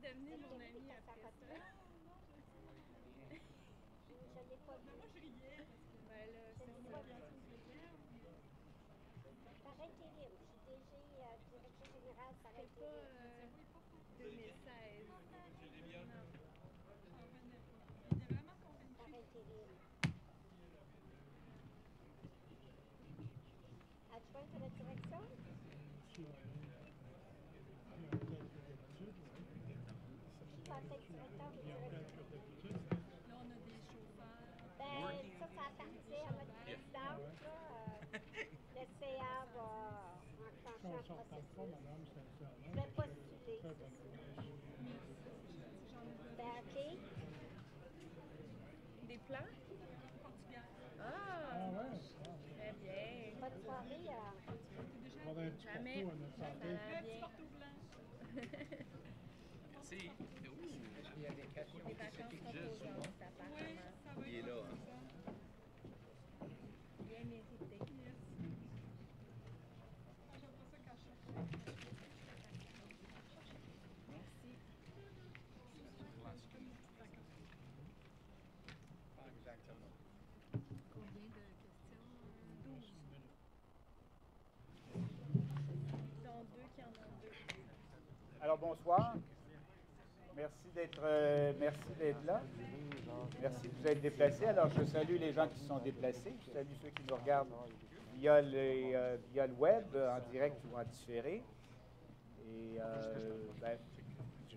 devenir mon amie après ça. Je l'ai pas vu. Moi, je riais parce que ben là, Je c'est l'ai ça. pas vu. Puis, Par intérim. Je suis DG, directrice générale par c'était pas intérim. 2016. Non. Par intérim. Adjointe à la direction? Qui va être directeur ou directrice? Là, on a des chauffeurs. Ben, ça appartient à notre présidente. Là, le CA va enclencher un processus. Je vais postuler, c'est sûr. J'en ai besoin. Ben, OK. Des plans? Portugal. Ah! Très bien. Bonne soirée. Jamais. Ça va bien. Merci. Il y a des questions Des vacances reposantes, apparemment. Il est là. Hein? Bien mérité. Merci. Pas exactement. Combien de questions? 12. Dont deux qui en ont deux. Alors, bonsoir. Merci d'être là. Merci de vous être déplacés. Alors, je salue les gens qui sont déplacés. Je salue ceux qui nous regardent via le web, en direct ou en différé. Et je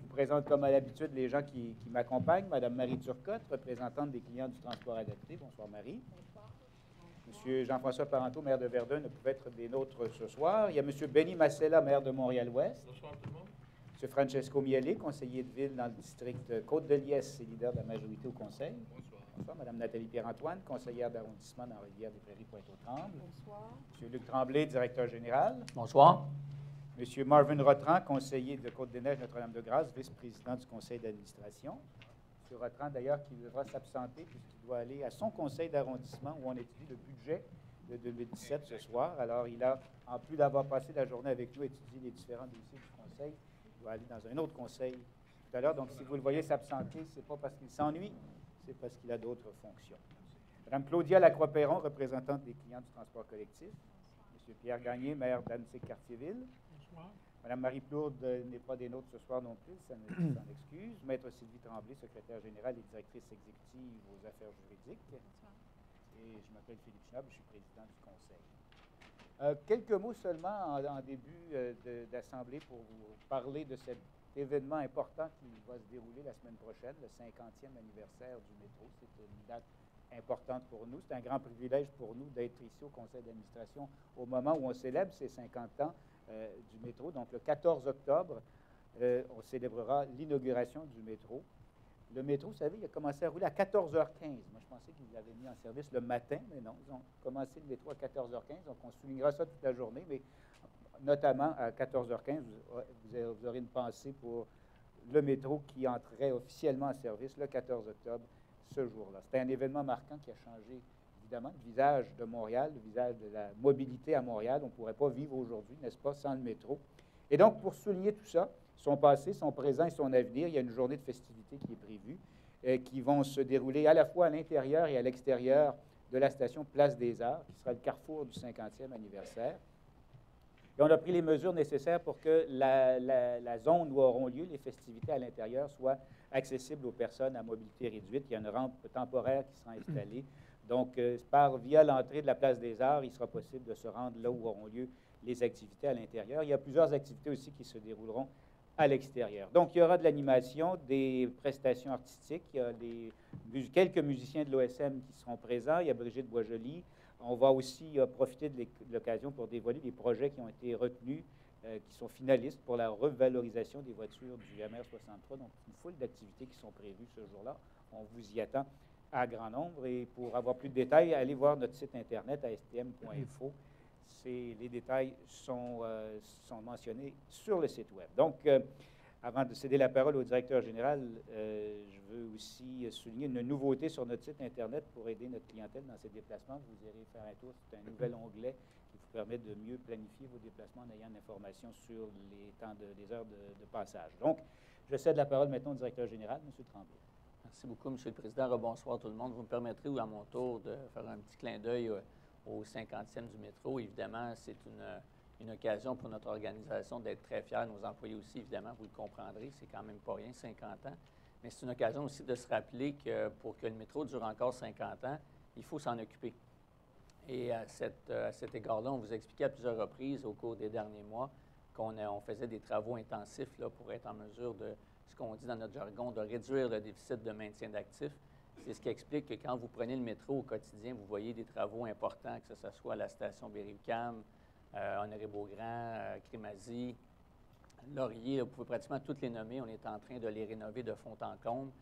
vous présente comme à l'habitude les gens qui m'accompagnent. Madame Marie Turcotte, représentante des clients du transport adapté. Bonsoir, Marie. Bonsoir. Monsieur Jean-François Parenteau, maire de Verdun, ne pouvait être des nôtres ce soir. Il y a Monsieur Benny Massella, maire de Montréal-Ouest. Bonsoir tout le monde. M. Francesco Miele, conseiller de ville dans le district Côte-de-Liesse et leader de la majorité au conseil. Bonsoir. Bonsoir. Mme Nathalie Pierre-Antoine, conseillère d'arrondissement dans Rivière-des-Prairies, Pointe-aux-Trembles. Bonsoir. M. Luc Tremblay, directeur général. Bonsoir. M. Marvin Rotran, conseiller de Côte-des-Neiges, Notre-Dame-de-Grâce, vice-président du conseil d'administration. M. Rotran, d'ailleurs, qui devra s'absenter puisqu'il doit aller à son conseil d'arrondissement où on étudie le budget de 2017 ce soir. Alors, il a, en plus d'avoir passé la journée avec nous, étudié les différents dossiers du conseil. Il doit aller dans un autre conseil tout à l'heure. Donc, si vous le voyez s'absenter, ce n'est pas parce qu'il s'ennuie, c'est parce qu'il a d'autres fonctions. Mme Claudia Lacroix-Perron, représentante des clients du transport collectif. M. Pierre Gagné, maire d'Annecy-Cartierville. Bonsoir. Mme Marie Plourde n'est pas des nôtres ce soir non plus, ça s'en excuse. Maître Sylvie Tremblay, secrétaire générale et directrice exécutive aux affaires juridiques. Bonsoir. Et je m'appelle Philippe Schnapp, je suis président du conseil. Quelques mots seulement en début d'assemblée pour vous parler de cet événement important qui va se dérouler la semaine prochaine, le 50e anniversaire du métro. C'est une date importante pour nous. C'est un grand privilège pour nous d'être ici au conseil d'administration au moment où on célèbre ces 50 ans du métro. Donc, le 14 octobre, on célébrera l'inauguration du métro. Le métro, vous savez, il a commencé à rouler à 14h15. Moi, je pensais qu'ils l'avaient mis en service le matin, mais non, ils ont commencé le métro à 14h15. Donc, on soulignera ça toute la journée, mais notamment à 14h15, vous aurez une pensée pour le métro qui entrerait officiellement en service le 14 octobre, ce jour-là. C'était un événement marquant qui a changé, évidemment, le visage de Montréal, le visage de la mobilité à Montréal. On ne pourrait pas vivre aujourd'hui, n'est-ce pas, sans le métro. Et donc, pour souligner tout ça, son passé, son présent et son avenir, il y a une journée de festivités qui est prévue, qui vont se dérouler à la fois à l'intérieur et à l'extérieur de la station Place des Arts, qui sera le carrefour du 50e anniversaire. Et on a pris les mesures nécessaires pour que la zone où auront lieu les festivités à l'intérieur soit accessible aux personnes à mobilité réduite. Il y a une rampe temporaire qui sera installée. Donc, via l'entrée de la Place des Arts, il sera possible de se rendre là où auront lieu les activités à l'intérieur. Il y a plusieurs activités aussi qui se dérouleront à l'extérieur. Donc, il y aura de l'animation, des prestations artistiques. Il y a quelques musiciens de l'OSM qui seront présents. Il y a Brigitte Boisjoli. On va aussi profiter de l'occasion pour dévoiler des projets qui ont été retenus, qui sont finalistes pour la revalorisation des voitures du MR63. Donc, une foule d'activités qui sont prévues ce jour-là. On vous y attend à grand nombre. Et pour avoir plus de détails, allez voir notre site Internet à stm.info. Les détails sont mentionnés sur le site Web. Donc, avant de céder la parole au directeur général, je veux aussi souligner une nouveauté sur notre site Internet pour aider notre clientèle dans ses déplacements. Vous irez faire un tour. C'est un nouvel onglet qui vous permet de mieux planifier vos déplacements en ayant l'information sur les heures de passage. Donc, je cède la parole maintenant au directeur général, M. Tremblay. Merci beaucoup, M. le Président. Bonsoir tout le monde. Vous me permettrez, à mon tour, de faire un petit clin d'œil au 50e du métro. Évidemment, c'est une occasion pour notre organisation d'être très fiers. Nos employés aussi, évidemment, vous le comprendrez, c'est quand même pas rien, 50 ans. Mais c'est une occasion aussi de se rappeler que pour que le métro dure encore 50 ans, il faut s'en occuper. Et à cet égard-là, on vous a expliqué à plusieurs reprises au cours des derniers mois qu'on faisait des travaux intensifs là, pour être en mesure de, ce qu'on dit dans notre jargon, de réduire le déficit de maintien d'actifs. C'est ce qui explique que quand vous prenez le métro au quotidien, vous voyez des travaux importants, que ce soit à la station Berry-UQAM, Honoré-Beaugrand, Crémazie, Laurier, vous pouvez pratiquement toutes les nommer. On est en train de les rénover de fond en comble.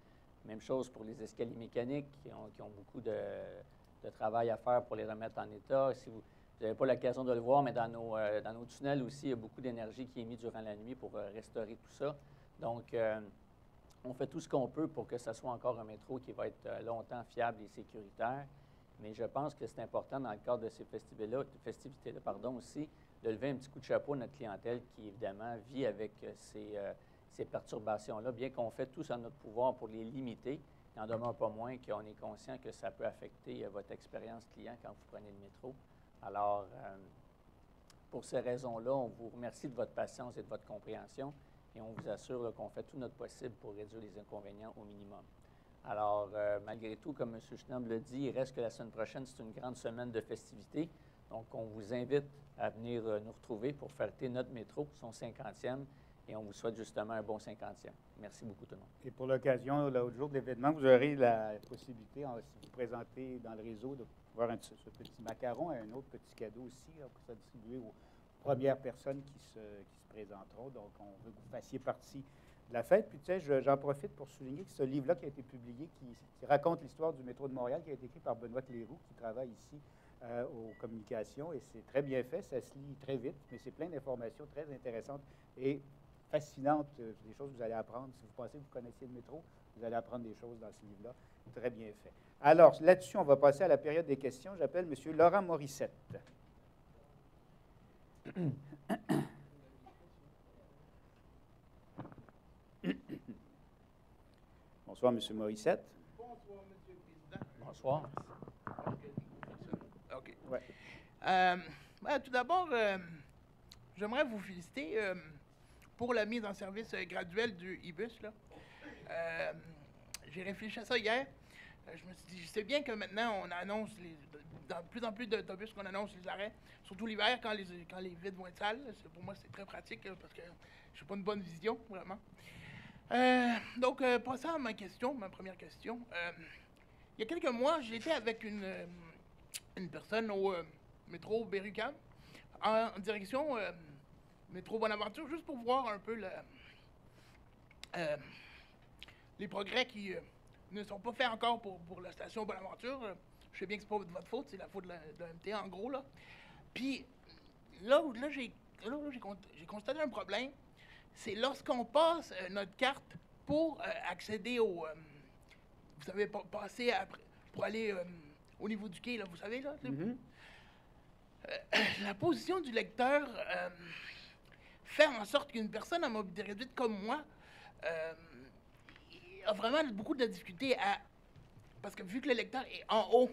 Même chose pour les escaliers mécaniques qui ont beaucoup de travail à faire pour les remettre en état. Si vous n'avez pas l'occasion de le voir, mais dans nos tunnels aussi, il y a beaucoup d'énergie qui est mise durant la nuit pour restaurer tout ça. Donc, on fait tout ce qu'on peut pour que ce soit encore un métro qui va être longtemps fiable et sécuritaire. Mais je pense que c'est important, dans le cadre de ces festivités-là aussi, de lever un petit coup de chapeau à notre clientèle qui, évidemment, vit avec ces perturbations-là, bien qu'on fait tout à notre pouvoir pour les limiter. Il n'en demeure pas moins qu'on est conscient que ça peut affecter votre expérience client quand vous prenez le métro. Alors, pour ces raisons-là, on vous remercie de votre patience et de votre compréhension et on vous assure qu'on fait tout notre possible pour réduire les inconvénients au minimum. Alors, malgré tout, comme M. Schnob l'a dit, il reste que la semaine prochaine, c'est une grande semaine de festivités. Donc, on vous invite à venir nous retrouver pour fêter notre métro, son 50e, et on vous souhaite justement un bon 50e. Merci beaucoup tout le monde. Et pour l'occasion, l'autre jour de l'événement, vous aurez la possibilité, si vous présentez dans le réseau, de voir ce petit macaron et un autre petit cadeau aussi, là, pour ça distribuer aux premières personnes qui se présenteront. Donc, on veut que vous fassiez partie de la fête. Puis, tu sais, j'en profite pour souligner que ce livre-là qui a été publié, qui raconte l'histoire du métro de Montréal, qui a été écrit par Benoît Cléroux, qui travaille ici aux communications, et c'est très bien fait, ça se lit très vite, mais c'est plein d'informations très intéressantes et fascinantes, des choses que vous allez apprendre. Si vous pensez que vous connaissiez le métro, vous allez apprendre des choses dans ce livre-là. Très bien fait. Alors, là-dessus, on va passer à la période des questions. J'appelle M. Laurent Morissette. Bonsoir, M. Morissette. Bonsoir, M. le Président. Bonsoir. OK. Ouais. Tout d'abord, j'aimerais vous féliciter pour la mise en service graduelle du e-bus. J'ai réfléchi à ça hier. Je me suis dit, je sais bien que maintenant, on annonce, dans de plus en plus d'autobus qu'on annonce les arrêts, surtout l'hiver, quand les vides vont être sales. Pour moi, c'est très pratique parce que je n'ai pas une bonne vision, vraiment. Donc, passant à ma première question. Il y a quelques mois, j'étais avec une personne au métro Berry-UQAM en direction métro Bonaventure, juste pour voir un peu les progrès qui ne sont pas faits encore pour la station Bonaventure. Je sais bien que c'est pas de votre faute, c'est la faute de la MTA en gros. Puis là où j'ai constaté un problème, c'est lorsqu'on passe notre carte pour accéder au... vous savez, passer pour aller au niveau du quai, là, vous savez, là? La position du lecteur fait en sorte qu'une personne à mobilité réduite comme moi a vraiment beaucoup de difficulté à... Parce que vu que le lecteur est en haut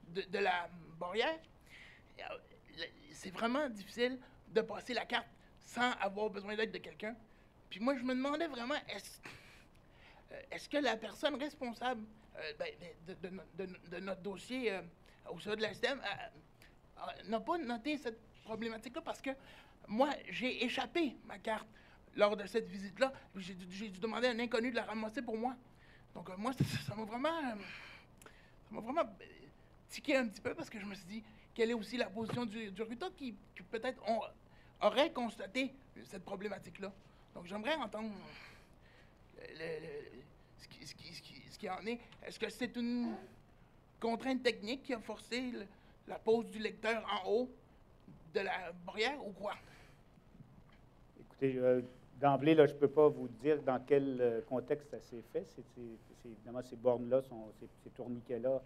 de la barrière, c'est vraiment difficile de passer la carte sans avoir besoin d'aide de quelqu'un. Puis moi, je me demandais vraiment, est-ce que la personne responsable de notre dossier au sein de la STEM n'a pas noté cette problématique-là? Parce que moi, j'ai échappé ma carte lors de cette visite-là. J'ai dû demander à un inconnu de la ramasser pour moi. Donc moi, ça m'a vraiment tiqué un petit peu parce que je me suis dit, quelle est aussi la position du RUTA qui peut-être aurait constaté cette problématique-là. Donc, j'aimerais entendre ce qui en est. Est-ce que c'est une contrainte technique qui a forcé la pose du lecteur en haut de la barrière ou quoi? Écoutez, d'emblée, là, je ne peux pas vous dire dans quel contexte ça s'est fait. Évidemment, ces bornes-là, ces tourniquets-là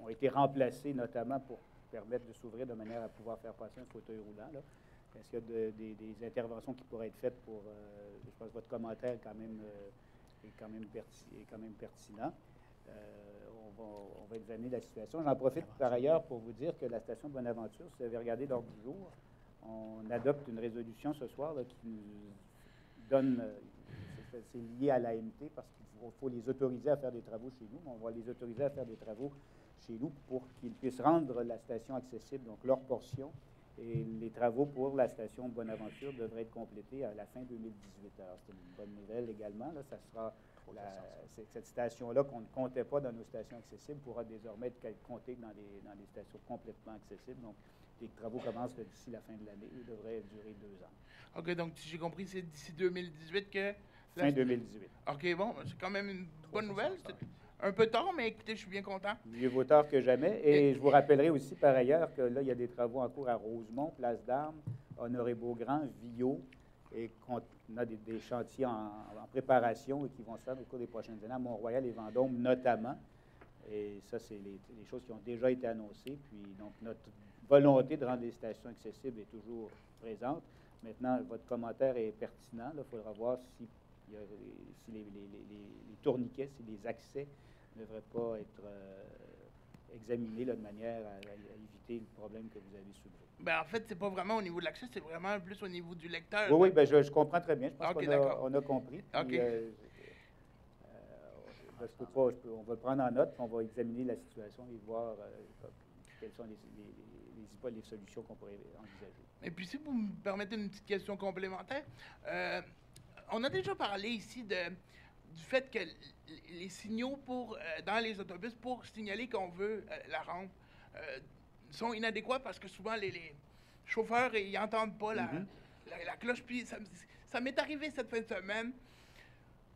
ont été remplacés notamment pour permettre de s'ouvrir de manière à pouvoir faire passer un fauteuil roulant, là. Est-ce qu'il y a des interventions qui pourraient être faites pour... je pense que votre commentaire est quand même pertinent. On va examiner la situation. J'en profite par ailleurs pour vous dire que la station Bonaventure, si vous avez regardé l'ordre du jour, on adopte une résolution ce soir là, qui nous donne... c'est lié à l'AMT parce qu'il faut les autoriser à faire des travaux chez nous. On va les autoriser à faire des travaux chez nous pour qu'ils puissent rendre la station accessible, donc leur portion. Et les travaux pour la station Bonaventure devraient être complétés à la fin 2018. Alors, c'est une bonne nouvelle également. Là, ça sera cette station-là qu'on ne comptait pas dans nos stations accessibles pourra désormais être comptée dans les stations complètement accessibles. Donc, les travaux commencent d'ici la fin de l'année. Ils devraient durer 2 ans. OK, donc si j'ai compris, c'est d'ici 2018 que... Fin 2018. OK, bon, c'est quand même une bonne nouvelle. C'est un peu tard, mais écoutez, je suis bien content. Mieux vaut tard que jamais. Et je vous rappellerai aussi par ailleurs que là, il y a des travaux en cours à Rosemont, Place d'Armes, Honoré-Beaugrand, Villot, et qu'on a des chantiers en préparation et qui vont se faire au cours des prochaines années à Mont-Royal et Vendôme notamment. Et ça, c'est les choses qui ont déjà été annoncées. Puis, donc, notre volonté de rendre les stations accessibles est toujours présente. Maintenant, votre commentaire est pertinent. Il faudra voir si les tourniquets, si les accès ne devraient pas être examinés là, de manière à éviter le problème que vous avez soulevé. Ben, en fait, c'est pas vraiment au niveau de l'accès, c'est vraiment plus au niveau du lecteur. Oui, ben, je comprends très bien. Je pense qu'on a compris. Puis, OK. on va le prendre en note, puis on va examiner la situation et voir quelles sont les solutions qu'on pourrait envisager. Et puis, si vous me permettez une petite question complémentaire, on a déjà parlé ici du fait que les signaux dans les autobus pour signaler qu'on veut la rampe sont inadéquats parce que souvent les chauffeurs ils n'entendent pas la cloche. Puis ça m'est arrivé cette fin de semaine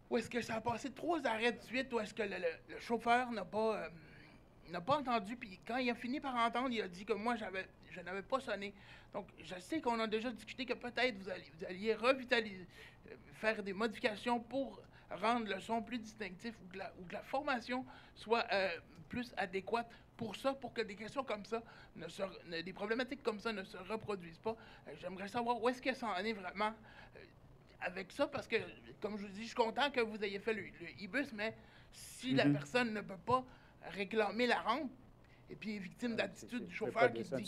où est-ce que ça a passé 3 arrêts de suite où est-ce que le chauffeur n'a pas entendu. Puis quand il a fini par entendre, il a dit que moi je n'avais pas sonné. Donc je sais qu'on a déjà discuté que peut-être vous alliez revitaliser, faire des modifications pour rendre le son plus distinctif ou que la formation soit plus adéquate pour ça, pour que des questions comme ça, des problématiques comme ça ne se reproduisent pas. J'aimerais savoir où est-ce que ça en est vraiment avec ça, parce que, comme je vous dis, je suis content que vous ayez fait le e-bus, mais si la personne ne peut pas réclamer la rampe, et puis est victime d'attitude du chauffeur qui dit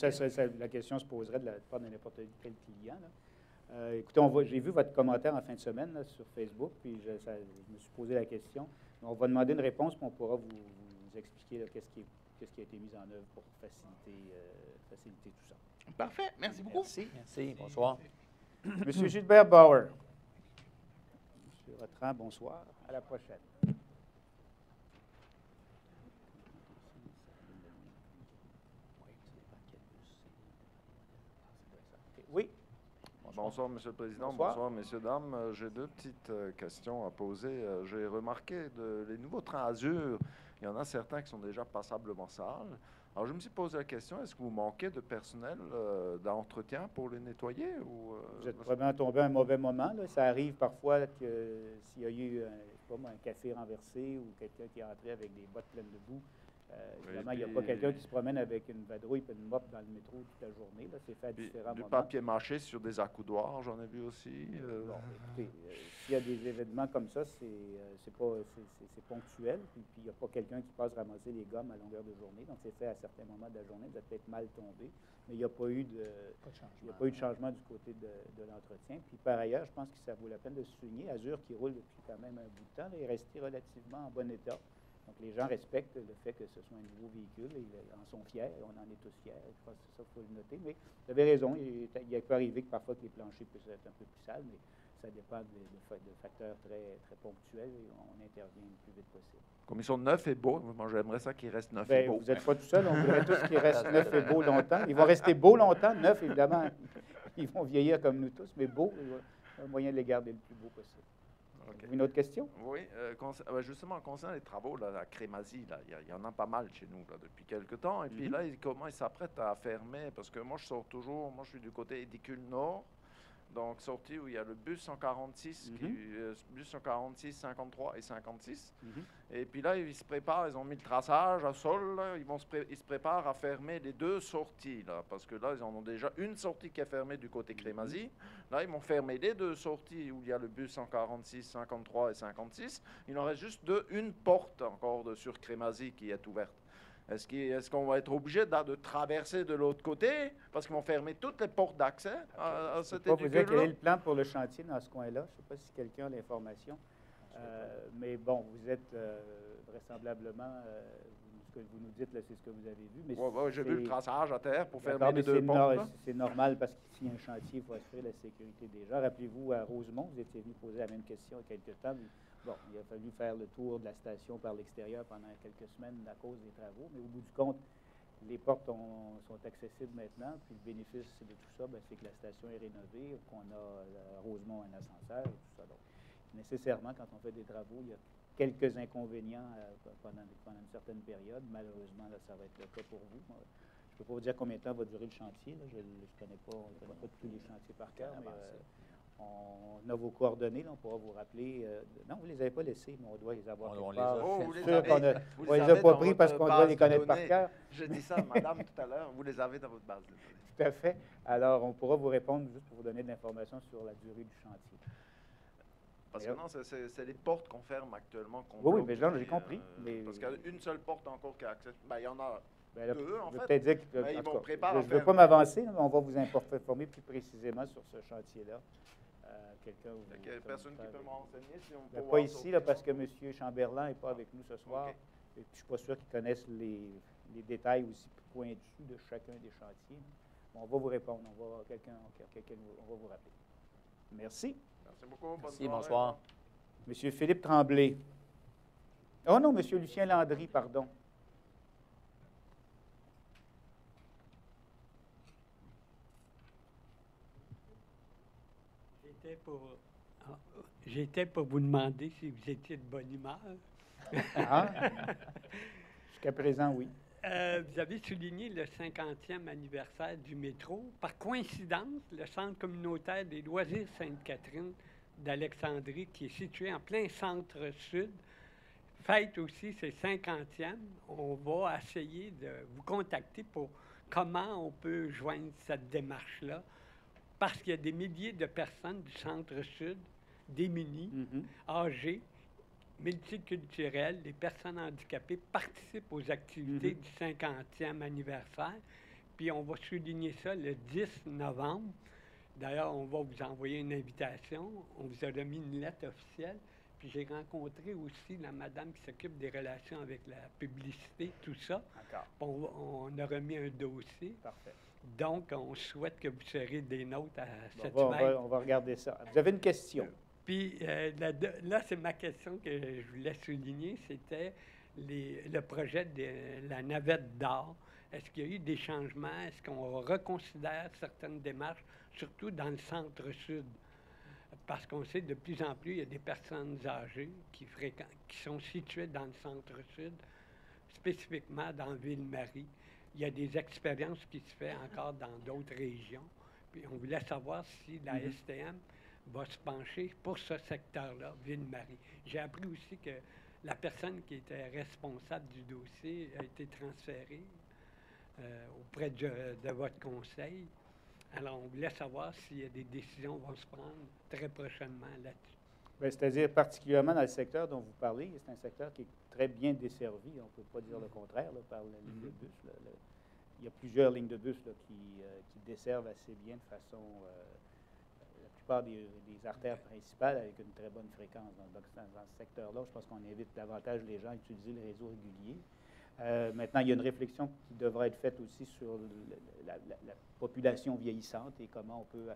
la question se poserait de la part de n'importe quel client. Là. Écoutez, j'ai vu votre commentaire en fin de semaine là, sur Facebook, puis je me suis posé la question. On va demander une réponse, puis on pourra vous expliquer qu'est-ce qui a été mis en œuvre pour faciliter tout ça. Parfait. Merci beaucoup. Merci. Bonsoir. Monsieur Gilbert Bauer. Monsieur Rotran, bonsoir. À la prochaine. Oui. Bonsoir, M. le Président. Bonsoir, messieurs, dames. J'ai 2 petites questions à poser. J'ai remarqué les nouveaux trains Azur, il y en a certains qui sont déjà passablement sales. Alors, je me suis posé la question, est-ce que vous manquez de personnel d'entretien pour les nettoyer? Vous êtes probablement tombé à un mauvais moment. Là. Ça arrive parfois que s'il y a eu un café renversé ou quelqu'un qui est entré avec des bottes pleines de boue, évidemment, il n'y a pas quelqu'un qui se promène avec une vadrouille et une mop dans le métro toute la journée. Là. C'est fait à différents moments. Du papier mâché sur des accoudoirs, j'en ai vu aussi. Bon, écoutez, s'il y a des événements comme ça, c'est ponctuel. Puis il n'y a pas quelqu'un qui passe ramasser les gommes à longueur de journée. Donc, c'est fait à certains moments de la journée. Vous êtes peut-être mal tombé. Mais il n'y a pas eu de changement du côté de l'entretien. Puis par ailleurs, je pense que ça vaut la peine de souligner, Azur, qui roule depuis quand même un bout de temps, là, est resté relativement en bon état. Donc, les gens respectent le fait que ce soit un nouveau véhicule et ils en sont fiers. On en est tous fiers. Je pense que ça, il faut le noter. Mais vous avez raison, il peut arriver que parfois que les planchers puissent être un peu plus sales, mais ça dépend de facteurs très, très ponctuels et on intervient le plus vite possible. Comme ils sont neufs et beaux, moi j'aimerais ça qu'ils restent neufs et beaux. Vous n'êtes pas tout seul, on voudrait tous qu'ils restent neufs et beaux longtemps. Ils vont rester beaux longtemps, neufs évidemment. Ils vont vieillir comme nous tous, mais beaux, il y a un moyen de les garder le plus beau possible. Okay. Une autre question? Oui, justement, concernant les travaux, là, la Crémazie, il y en a pas mal chez nous là, depuis quelque temps. Et puis là, comment ils s'apprêtent à fermer? Parce que moi, je suis du côté édicule nord. Donc, sortie où il y a le bus 146, bus 146, 53 et 56. Et puis là, ils se préparent, ils ont mis le traçage à sol, là, ils se préparent à fermer les 2 sorties, là, parce que là, ils en ont déjà une sortie qui est fermée du côté Crémazie. Là, ils vont fermer les 2 sorties où il y a le bus 146, 53 et 56. Il en reste juste une porte encore sur Crémazie qui est ouverte. Est-ce qu'on va être obligé de traverser de l'autre côté parce qu'ils vont fermer toutes les portes d'accès à cet Je ne sais pas vous dire quel est édicule-là? le plan pour le chantier dans ce coin-là. Je ne sais pas si quelqu'un a l'information. Mais bon, vous êtes vraisemblablement, ce que vous nous dites, là, c'est ce que vous avez vu. Mais Oui, j'ai vu le traçage à terre pour D'accord, fermer mais les 2 portes. Là. c'est normal parce qu'ici, il y a un chantier, il faut assurer la sécurité des gens. Rappelez-vous, à Rosemont, vous étiez venu poser la même question il y a quelques temps. Bon, il a fallu faire le tour de la station par l'extérieur pendant quelques semaines à cause des travaux, mais au bout du compte, les portes sont accessibles maintenant, puis le bénéfice de tout ça, c'est que la station est rénovée, qu'on a à Rosemont un ascenseur et tout ça. Donc, nécessairement, quand on fait des travaux, il y a quelques inconvénients pendant une certaine période. Malheureusement, là, ça va être le cas pour vous. Je ne peux pas vous dire combien de temps va durer le chantier. Là. Je ne connais pas tous les chantiers par cœur, mais on a vos coordonnées. Là, on pourra vous rappeler. Non, vous ne les avez pas laissés, mais on doit les avoir quelque part. Vous C'est les sûr avez- qu'on vous ne les les a avez pas dans pris parce votre qu'on doit base les de connaître par données. cœur. Je dis ça à madame tout à l'heure. Vous les avez dans votre base de données. Tout à fait. Alors, on pourra vous répondre juste pour vous donner de l'information sur la durée du chantier. Parce que non, c'est les portes qu'on ferme actuellement. Qu'on Oui, bloque, mais genre, j'ai puis, compris. Mais Parce qu'il y a une seule porte encore qui a accès. Ben, il y en a ben là, 2, en je vais fait. peut-être dire que, Mais ils en tout vont cas, préparer à je ne veux faire- pas m'avancer, mais on va vous informer plus précisément sur ce chantier-là. Quelqu'un vous- Fait qu'il y a personne qui peut m'enseigner si on peut Ben, pas voir ici, ça. là, parce que M. Chamberlain n'est pas avec nous ce soir. OK. Et puis, je ne suis pas sûr qu'ils connaissent les détails aussi pointus de chacun des chantiers. Bon, on va vous répondre. On va vous rappeler. Merci. Merci beaucoup. Bonne Merci, soirée. bonsoir. M. Philippe Tremblay. Oh non, M. Lucien Landry, pardon. J'étais pour vous demander si vous étiez de bonne humeur. Ah. Jusqu'à présent, oui. Vous avez souligné le 50e anniversaire du métro. Par coïncidence, le Centre communautaire des loisirs Sainte-Catherine d'Alexandrie, qui est situé en plein centre-sud, fête aussi ses 50e. On va essayer de vous contacter pour comment on peut joindre cette démarche-là, parce qu'il y a des milliers de personnes du centre-sud démunies, âgées, multiculturelles, les personnes handicapées participent aux activités du 50e anniversaire. Puis on va souligner ça le 10 novembre. D'ailleurs, on va vous envoyer une invitation. On vous a remis une lettre officielle. Puis j'ai rencontré aussi la madame qui s'occupe des relations avec la publicité, tout ça. On a remis un dossier. Parfait. Donc, on souhaite que vous serez des nôtres à cette Bon, fête. on va regarder ça. Vous avez une question? Puis là, c'est ma question que je voulais souligner, c'était le projet de la navette d'or. Est-ce qu'il y a eu des changements? Est-ce qu'on reconsidère certaines démarches, surtout dans le centre-sud? Parce qu'on sait de plus en plus, il y a des personnes âgées qui sont situées dans le centre-sud, spécifiquement dans Ville-Marie. Il y a des expériences qui se font encore dans d'autres régions. Puis on voulait savoir si la STM va se pencher pour ce secteur-là, Ville-Marie. J'ai appris aussi que la personne qui était responsable du dossier a été transférée auprès de votre conseil. Alors, on voulait savoir s'il y a des décisions qui vont se prendre très prochainement là-dessus. Bien, c'est-à-dire particulièrement dans le secteur dont vous parlez, c'est un secteur qui est très bien desservi, on ne peut pas dire le contraire, là, par la ligne de bus. Là, il y a plusieurs lignes de bus là, qui desservent assez bien de façon... la plupart des artères principales avec une très bonne fréquence. Donc, dans ce secteur-là, je pense qu'on invite davantage les gens à utiliser le réseau régulier. Maintenant, il y a une réflexion qui devra être faite aussi sur la population vieillissante et comment on peut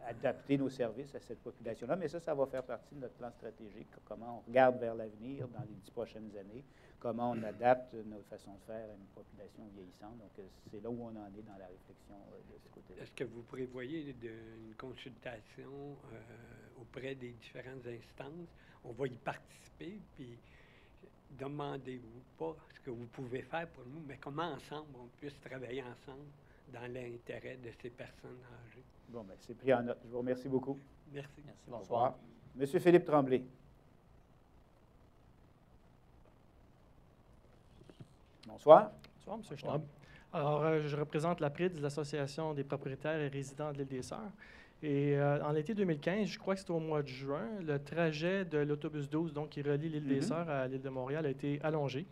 adapter nos services à cette population-là. Mais ça va faire partie de notre plan stratégique, comment on regarde vers l'avenir dans les 10 prochaines années, comment on adapte notre façon de faire à une population vieillissante. Donc, c'est là où on en est dans la réflexion de ce côté-là. Est-ce que vous prévoyez une consultation auprès des différentes instances? On va y participer, puis demandez-vous pas ce que vous pouvez faire pour nous, mais comment ensemble on puisse travailler ensemble dans l'intérêt de ces personnes âgées. Bon, bien, c'est pris en note. Je vous remercie beaucoup. Merci. Merci, Au bonsoir. revoir. Monsieur Philippe Tremblay. Bonsoir. Bonsoir, M. Schnaub. Alors, je représente la PRIDS, l'Association des propriétaires et résidents de l'île des Sœurs. Et en l'été 2015, je crois que c'était au mois de juin, le trajet de l'autobus 12, donc qui relie l'île des Sœurs à l'île de Montréal, a été allongé.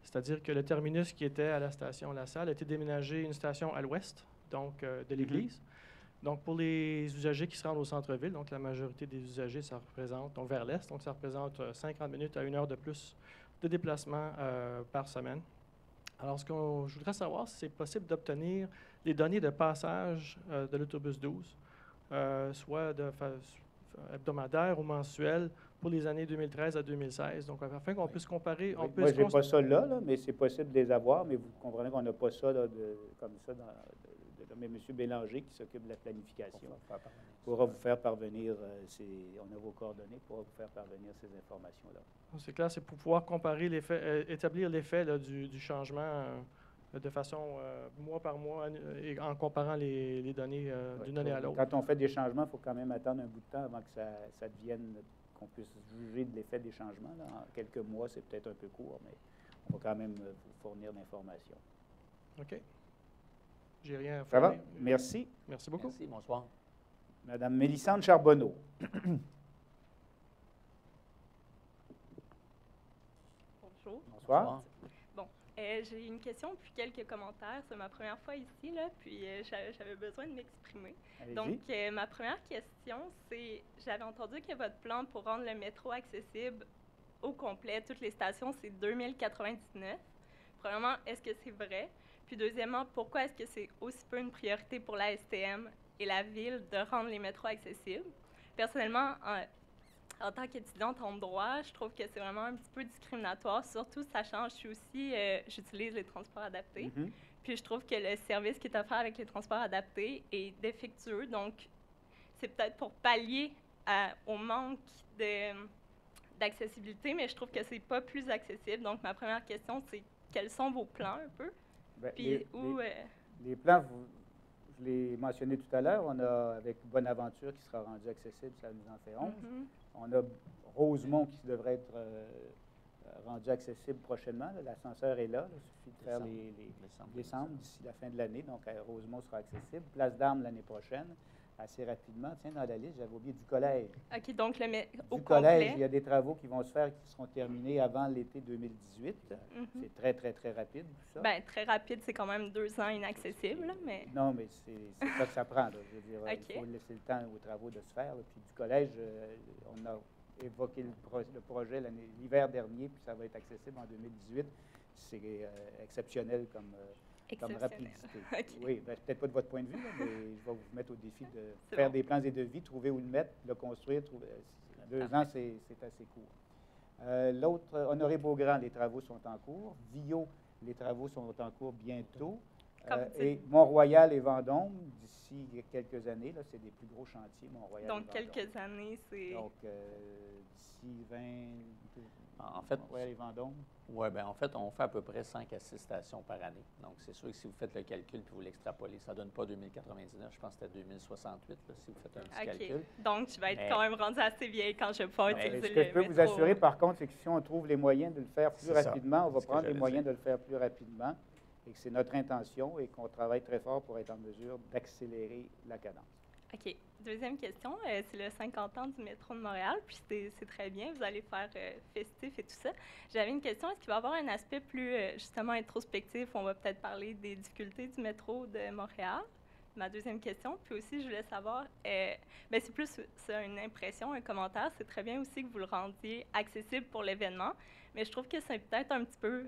C'est-à-dire que le terminus qui était à la station La Salle a été déménagé une station à l'ouest, donc de l'église. Donc, pour les usagers qui se rendent au centre-ville, donc la majorité des usagers, ça représente, donc vers l'est, donc ça représente 50 minutes à 1 heure de plus de déplacement par semaine. Alors, je voudrais savoir si c'est possible d'obtenir les données de passage de l'autobus 12, soit hebdomadaire ou mensuel, pour les années 2013 à 2016. Donc, afin qu'on puisse comparer. Oui, moi, je n'ai pas ça là, mais c'est possible de les avoir, mais vous comprenez qu'on n'a pas ça là, comme ça. Mais M. Bélanger, qui s'occupe de la planification, pourra vous faire parvenir, on a vos coordonnées, pourra vous faire parvenir ces informations-là. C'est clair, c'est pour pouvoir comparer l'effet, établir l'effet du changement de façon mois par mois et en comparant les données d'une année à l'autre. Quand on fait des changements, il faut quand même attendre un bout de temps avant que ça devienne, qu'on puisse juger de l'effet des changements. Là. En quelques mois, c'est peut-être un peu court, mais on va quand même vous fournir l'information. OK. J'ai rien à Ça va? faire. Merci. Merci beaucoup. Merci, bonsoir. Madame Mélissande Charbonneau. Bonjour. Bonsoir. Bon, j'ai une question puis quelques commentaires. C'est ma première fois ici, là, puis j'avais besoin de m'exprimer. Allez-y. Donc, ma première question, c'est, j'avais entendu que votre plan pour rendre le métro accessible au complet, toutes les stations, c'est 2099. Premièrement, est-ce que c'est vrai? Puis deuxièmement, pourquoi est-ce que c'est aussi peu une priorité pour la STM et la Ville de rendre les métros accessibles? Personnellement, en tant qu'étudiante en droit, je trouve que c'est vraiment un petit peu discriminatoire, surtout sachant que j'utilise les transports adaptés. Puis je trouve que le service qui est offert avec les transports adaptés est défectueux. Donc, c'est peut-être pour pallier au manque d'accessibilité, mais je trouve que c'est pas plus accessible. Donc, ma première question, c'est quels sont vos plans un peu? Bien, Puis les plans, je l'ai mentionné tout à l'heure, on a avec Bonaventure qui sera rendu accessible, ça nous en fait 11. On a Rosemont qui devrait être rendu accessible prochainement. L'ascenseur est là. Il suffit de faire décembre d'ici la fin de l'année. Donc, Rosemont sera accessible. Place d'Armes l'année prochaine, assez rapidement. Tiens, dans la liste, j'avais oublié du collège. OK, donc au collège, complet. il y a des travaux qui vont se faire qui seront terminés avant l'été 2018. C'est très, très, très rapide, tout ça. Bien, très rapide, c'est quand même 2 ans inaccessible, là, mais... Non, mais c'est ça que ça prend. Là. Je veux dire, il faut laisser le temps aux travaux de se faire. Là. Puis du collège, on a évoqué le projet l'hiver dernier, puis ça va être accessible en 2018. C'est exceptionnel comme rapidité. Okay. Oui, ben, peut-être pas de votre point de vue, là, mais je vais vous mettre au défi de faire des plans et devis, trouver où le mettre, le construire. 2 ans, c'est assez court. L'autre, Honoré Beaugrand, les travaux sont en cours. Villot, les travaux sont en cours bientôt. Et Mont-Royal et Vendôme, d'ici quelques années, là, c'est des plus gros chantiers, Mont-Royal et Vendôme. Donc, quelques années, c'est... Donc, d'ici 20... En fait, Mont-Royal et Vendôme. Oui, bien, en fait, on fait à peu près 5 à 6 stations par année. Donc, c'est sûr que si vous faites le calcul puis vous l'extrapolez, ça ne donne pas 2099, je pense que c'était 2068, là, si vous faites un petit calcul. Donc, je vais être quand même rendu assez vieille quand je vais pouvoir utiliser le métro. Ce que je peux vous assurer, par contre, c'est que si on trouve les moyens de le faire plus rapidement, on va prendre les moyens de le faire plus rapidement. Et que c'est notre intention et qu'on travaille très fort pour être en mesure d'accélérer la cadence. OK. Deuxième question, c'est le 50 ans du métro de Montréal, puis c'est très bien, vous allez faire festif et tout ça. J'avais une question, est-ce qu'il va y avoir un aspect plus, justement, introspectif? On va peut-être parler des difficultés du métro de Montréal. Ma deuxième question, puis aussi, je voulais savoir, bien, c'est plus une impression, un commentaire. C'est très bien aussi que vous le rendiez accessible pour l'événement, mais je trouve que c'est peut-être un petit peu...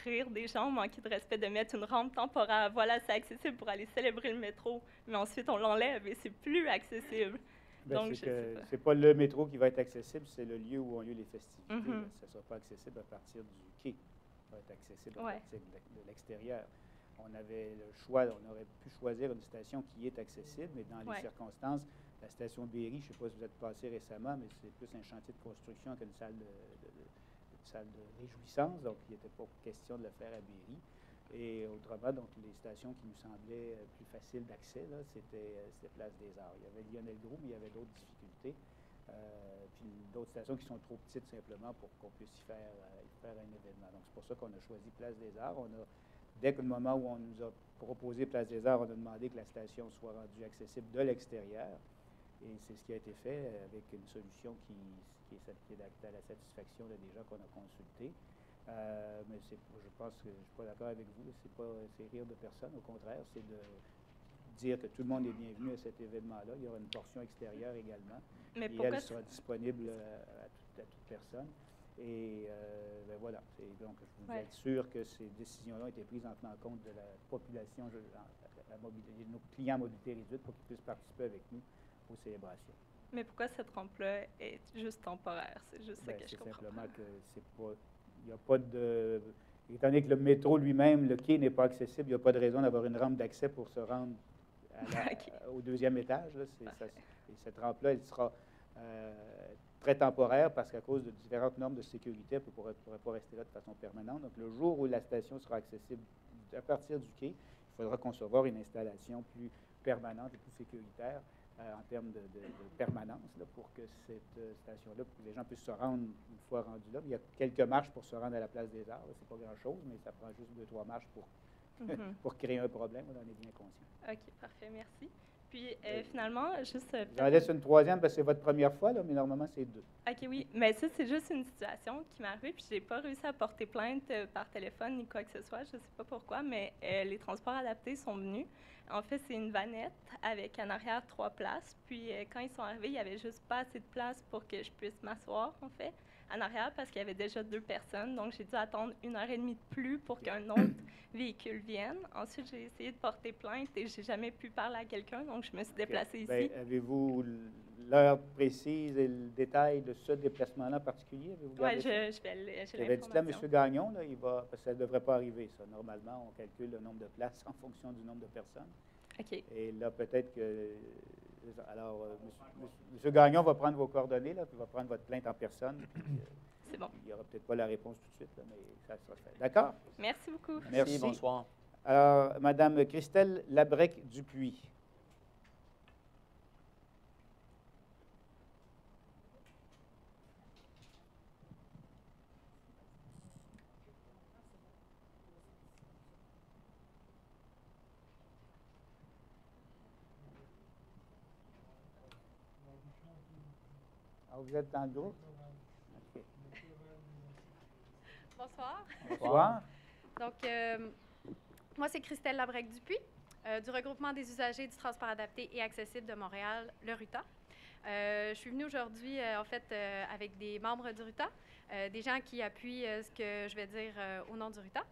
rire des gens, manquer de respect de mettre une rampe temporaire. Voilà, c'est accessible pour aller célébrer le métro, mais ensuite on l'enlève et c'est plus accessible. Bien, donc, c'est pas le métro qui va être accessible, c'est le lieu où ont lieu les festivités. Ça ne sera pas accessible à partir du quai. Ça va être accessible à partir de l'extérieur. On avait le choix, on aurait pu choisir une station qui est accessible, mais dans les circonstances, la station Berry, je ne sais pas si vous êtes passé récemment, mais c'est plus un chantier de construction qu'une salle de réjouissance, donc il n'était pas question de le faire à Berry. Et autrement, donc, les stations qui nous semblaient plus faciles d'accès, c'était Place des Arts. Il y avait Lionel Groulx, mais il y avait d'autres difficultés. Puis d'autres stations qui sont trop petites simplement pour qu'on puisse y faire un événement. Donc, c'est pour ça qu'on a choisi Place des Arts. Dès que le moment où on nous a proposé Place des Arts, on a demandé que la station soit rendue accessible de l'extérieur. Et c'est ce qui a été fait avec une solution qui est à la satisfaction des gens qu'on a consultés. Mais je pense que je ne suis pas d'accord avec vous. C'est rire de personne. Au contraire, c'est de dire que tout le monde est bienvenu à cet événement-là. Il y aura une portion extérieure également. Mais et elle sera disponible à toute personne. Et ben voilà. Donc, je veux être sûr que ces décisions-là ont été prises en tenant compte de la population, nos clients à mobilité réduite, pour qu'ils puissent participer avec nous aux célébrations. Mais pourquoi cette rampe-là est juste temporaire? C'est juste ça que je comprends. C'est simplement que c'est pas... Il n'y a pas de... Étant donné que le métro lui-même, le quai n'est pas accessible, il n'y a pas de raison d'avoir une rampe d'accès pour se rendre au deuxième étage. Et cette rampe-là, elle sera très temporaire parce qu'à cause de différentes normes de sécurité, elle ne pourrait pas rester là de façon permanente. Donc, le jour où la station sera accessible à partir du quai, il faudra concevoir une installation plus permanente et plus sécuritaire en termes de permanence, pour que cette station-là, pour que les gens puissent se rendre une fois rendus là. Il y a quelques marches pour se rendre à la Place des Arts. Ce n'est pas grand-chose, mais ça prend juste 2-3 marches pour créer un problème. On en est bien conscient. OK, parfait, merci. Puis, finalement, juste... J'en laisse une troisième parce que c'est votre première fois, là, mais normalement, c'est 2. OK, oui. Mais ça, c'est juste une situation qui m'est arrivée, puis je n'ai pas réussi à porter plainte par téléphone ni quoi que ce soit. Je ne sais pas pourquoi, mais les transports adaptés sont venus. En fait, c'est une vanette avec en arrière 3 places. Puis, quand ils sont arrivés, il n'y avait juste pas assez de place pour que je puisse m'asseoir, en fait, en arrière, parce qu'il y avait déjà 2 personnes. Donc, j'ai dû attendre 1h30 de plus pour qu'un autre véhicule vienne. Ensuite, j'ai essayé de porter plainte et je n'ai jamais pu parler à quelqu'un, donc je me suis déplacée ici. Bien, avez-vous l'heure précise et le détail de ce déplacement-là en particulier? Oui, je vais J'avais dit là, M. Gagnon, là, parce que ça ne devrait pas arriver, ça. Normalement, on calcule le nombre de places en fonction du nombre de personnes. OK. Et là, peut-être que... Alors, M. Gagnon va prendre vos coordonnées, là, puis va prendre votre plainte en personne. Puis, c'est bon. Il n'y aura peut-être pas la réponse tout de suite, là, mais ça sera fait. D'accord? Merci beaucoup. Merci, bonsoir. Alors, Mme Christelle Labrec-Dupuis. Alors, vous êtes dans le groupe? Okay. Bonsoir. Bonsoir. Donc, moi, c'est Christelle Labrec-Dupuis, du regroupement des usagers du transport adapté et accessible de Montréal, le RUTA. Je suis venue aujourd'hui, en fait, avec des membres du RUTA, des gens qui appuient ce que je vais dire au nom du RUTA.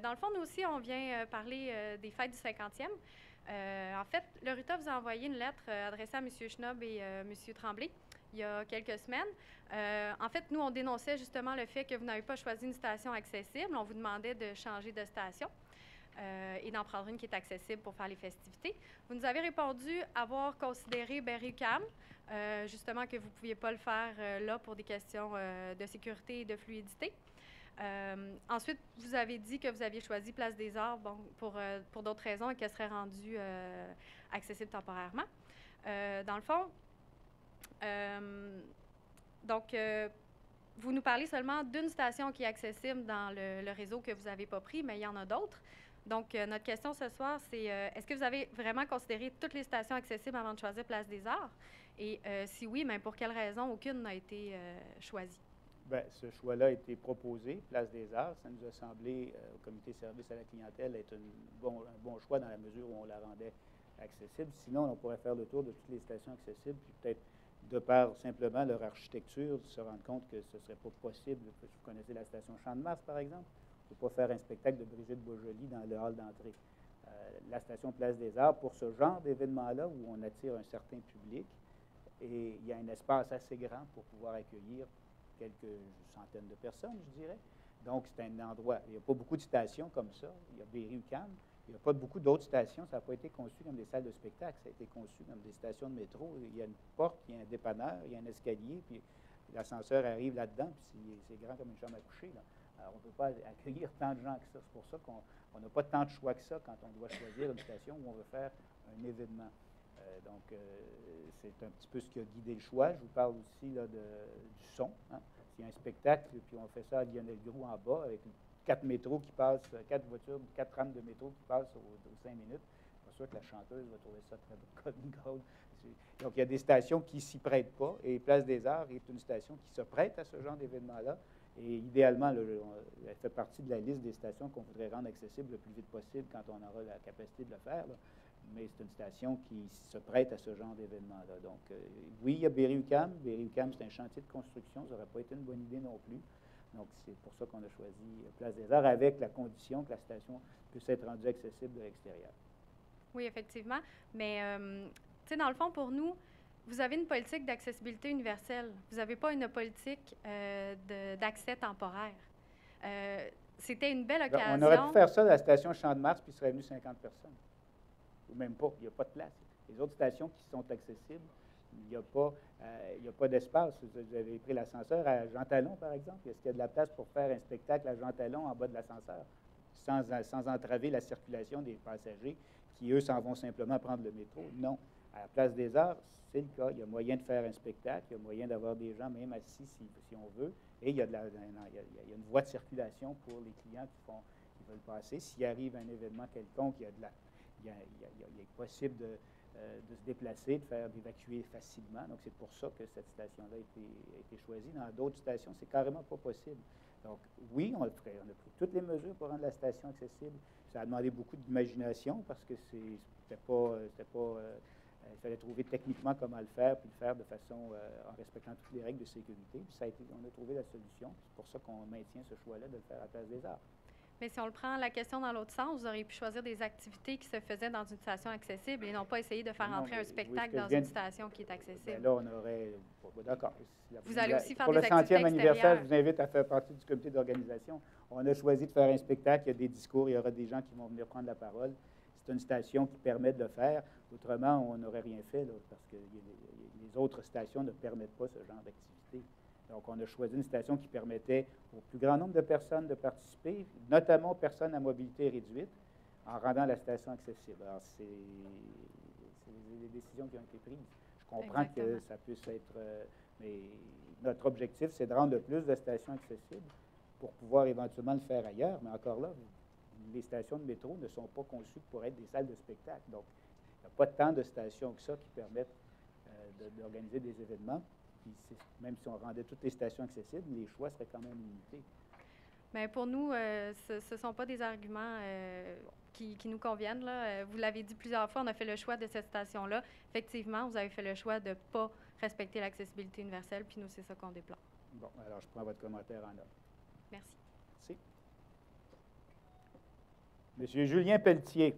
Dans le fond, nous aussi, on vient parler des fêtes du 50e. En fait, le RUTA vous a envoyé une lettre adressée à M. Schnob et M. Tremblay il y a quelques semaines. En fait, nous, on dénonçait justement le fait que vous n'avez pas choisi une station accessible. On vous demandait de changer de station et d'en prendre une qui est accessible pour faire les festivités. Vous nous avez répondu avoir considéré Berry-UQAM, justement que vous ne pouviez pas le faire là pour des questions de sécurité et de fluidité. Ensuite, vous avez dit que vous aviez choisi Place des Arts pour d'autres raisons et qu'elle serait rendue accessible temporairement. Dans le fond, vous nous parlez seulement d'une station qui est accessible dans le réseau que vous n'avez pas pris, mais il y en a d'autres. Donc, notre question ce soir, c'est est-ce que vous avez vraiment considéré toutes les stations accessibles avant de choisir Place des Arts? Et si oui, mais pour quelle raison aucune n'a été choisie? Bien, ce choix-là a été proposé, Place des Arts. Ça nous a semblé, au comité service à la clientèle, être un bon choix dans la mesure où on la rendait accessible. Sinon, on pourrait faire le tour de toutes les stations accessibles, puis peut-être, de par simplement leur architecture, se rendre compte que ce ne serait pas possible. Vous connaissez la station Champ-de-Mars, par exemple? On ne peut pas faire un spectacle de Brigitte Beaujoli dans le hall d'entrée. La station Place des Arts, pour ce genre d'événement-là, où on attire un certain public, et il y a un espace assez grand pour pouvoir accueillir quelques centaines de personnes, je dirais. Donc, c'est un endroit. Il n'y a pas beaucoup de stations comme ça. Il y a Berry-UQAM. Il n'y a pas beaucoup d'autres stations. Ça n'a pas été conçu comme des salles de spectacle. Ça a été conçu comme des stations de métro. Il y a une porte, il y a un dépanneur, il y a un escalier, puis l'ascenseur arrive là-dedans, puis c'est grand comme une chambre à coucher, là. Alors, on ne peut pas accueillir tant de gens que ça. C'est pour ça qu'on n'a pas tant de choix que ça quand on doit choisir une station où on veut faire un événement. C'est un petit peu ce qui a guidé le choix. Je vous parle aussi là, du son. Hein. S'il y a un spectacle, puis on fait ça à Lionel-Groulx en bas, avec 4 métros qui passent, 4 voitures, 4 rames de métro qui passent aux 5 minutes, c'est sûr que la chanteuse va trouver ça très drôle. Donc, il y a des stations qui ne s'y prêtent pas, et Place des Arts est une station qui se prête à ce genre d'événement-là. Et idéalement, elle fait partie de la liste des stations qu'on voudrait rendre accessibles le plus vite possible quand on aura la capacité de le faire. Là. Mais c'est une station qui se prête à ce genre d'événement-là. Donc, oui, il y a Berry-UQAM. Berry-UQAM, c'est un chantier de construction. Ça n'aurait pas été une bonne idée non plus. Donc, c'est pour ça qu'on a choisi Place des Arts, avec la condition que la station puisse être rendue accessible de l'extérieur. Oui, effectivement. Mais, tu sais, dans le fond, pour nous, vous avez une politique d'accessibilité universelle. Vous n'avez pas une politique d'accès temporaire. C'était une belle occasion. On aurait pu faire ça à la station Champ-de-Mars, puis il serait venu 50 personnes. Ou même pas. Il n'y a pas de place. Les autres stations qui sont accessibles, il n'y a pas d'espace. Vous avez pris l'ascenseur à Jean Talon, par exemple. Est-ce qu'il y a de la place pour faire un spectacle à Jean Talon en bas de l'ascenseur, sans entraver la circulation des passagers qui, eux, s'en vont simplement prendre le métro? Non. À la Place des Arts, c'est le cas. Il y a moyen de faire un spectacle, il y a moyen d'avoir des gens même assis si on veut, et il y a une voie de circulation pour les clients qui veulent passer. S'il arrive un événement quelconque, il est possible de se déplacer, d'évacuer facilement. Donc, c'est pour ça que cette station-là a été choisie. Dans d'autres stations, c'est carrément pas possible. Donc, oui, on a pris toutes les mesures pour rendre la station accessible. Ça a demandé beaucoup d'imagination parce que il fallait trouver techniquement comment le faire, puis le faire de façon en respectant toutes les règles de sécurité. Puis on a trouvé la solution. C'est pour ça qu'on maintient ce choix-là de le faire à Place des Arts. Mais si on le prend la question dans l'autre sens, vous auriez pu choisir des activités qui se faisaient dans une station accessible et non pas essayer de faire entrer un spectacle dans une station qui est accessible. Bien là, on aurait... D'accord. Vous allez aussi faire pour des le activités 100e anniversaire, extérieures. je vous invite à faire partie du comité d'organisation. On a choisi de faire un spectacle, il y a des discours, il y aura des gens qui vont venir prendre la parole. C'est une station qui permet de le faire. Autrement, on n'aurait rien fait, là, parce que les autres stations ne permettent pas ce genre d'activité. Donc, on a choisi une station qui permettait au plus grand nombre de personnes de participer, notamment aux personnes à mobilité réduite, en rendant la station accessible. Alors, c'est des décisions qui ont été prises. Je comprends Exactement. que ça puisse être... mais notre objectif, c'est de rendre le plus de stations accessibles pour pouvoir éventuellement le faire ailleurs. Mais encore là, les stations de métro ne sont pas conçues pour être des salles de spectacle. Donc, il n'y a pas tant de stations que ça qui permettent d'organiser des événements. Puis même si on rendait toutes les stations accessibles, les choix seraient quand même limités. Mais pour nous, ce ne sont pas des arguments qui nous conviennent. Là. Vous l'avez dit plusieurs fois, on a fait le choix de cette station-là. Effectivement, vous avez fait le choix de ne pas respecter l'accessibilité universelle, puis nous, c'est ça qu'on déplore. Bon, alors je prends votre commentaire en note. Merci. Merci. Monsieur Julien Pelletier.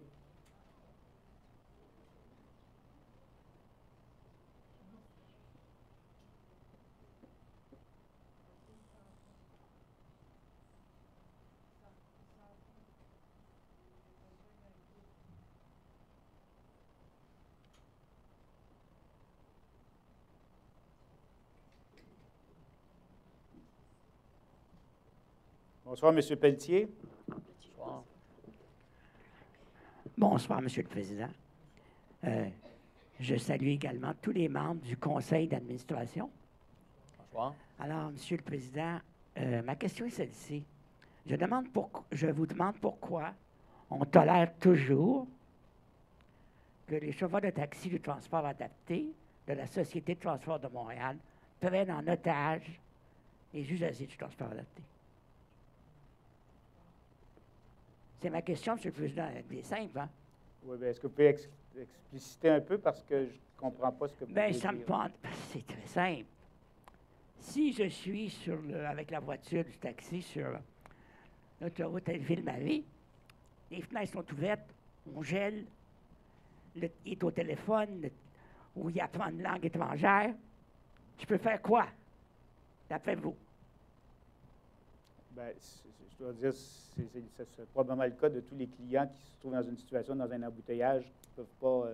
Bonsoir, Monsieur Pelletier. Bonsoir. Bonsoir, Monsieur le Président. Je salue également tous les membres du Conseil d'administration. Bonsoir. Alors, Monsieur le Président, ma question est celle-ci. Je vous demande pourquoi on tolère toujours que les chauffeurs de taxi du transport adapté de la Société de transport de Montréal prennent en otage les usagers du transport adapté. C'est ma question, M. le Président. Elle est simple, hein? Oui, bien, est-ce que vous pouvez expliciter un peu parce que je ne comprends pas ce que vous Bien, voulez ça me dire. prend... C'est très simple. Si je suis avec la voiture du taxi sur l'autoroute Ville-Marie, les fenêtres sont ouvertes, on gèle, il est au téléphone, ou il apprend une langue étrangère, je peux faire quoi, d'après vous? Bien, je dois dire, c'est probablement le cas de tous les clients qui se trouvent dans une situation, dans un embouteillage, qui ne peuvent pas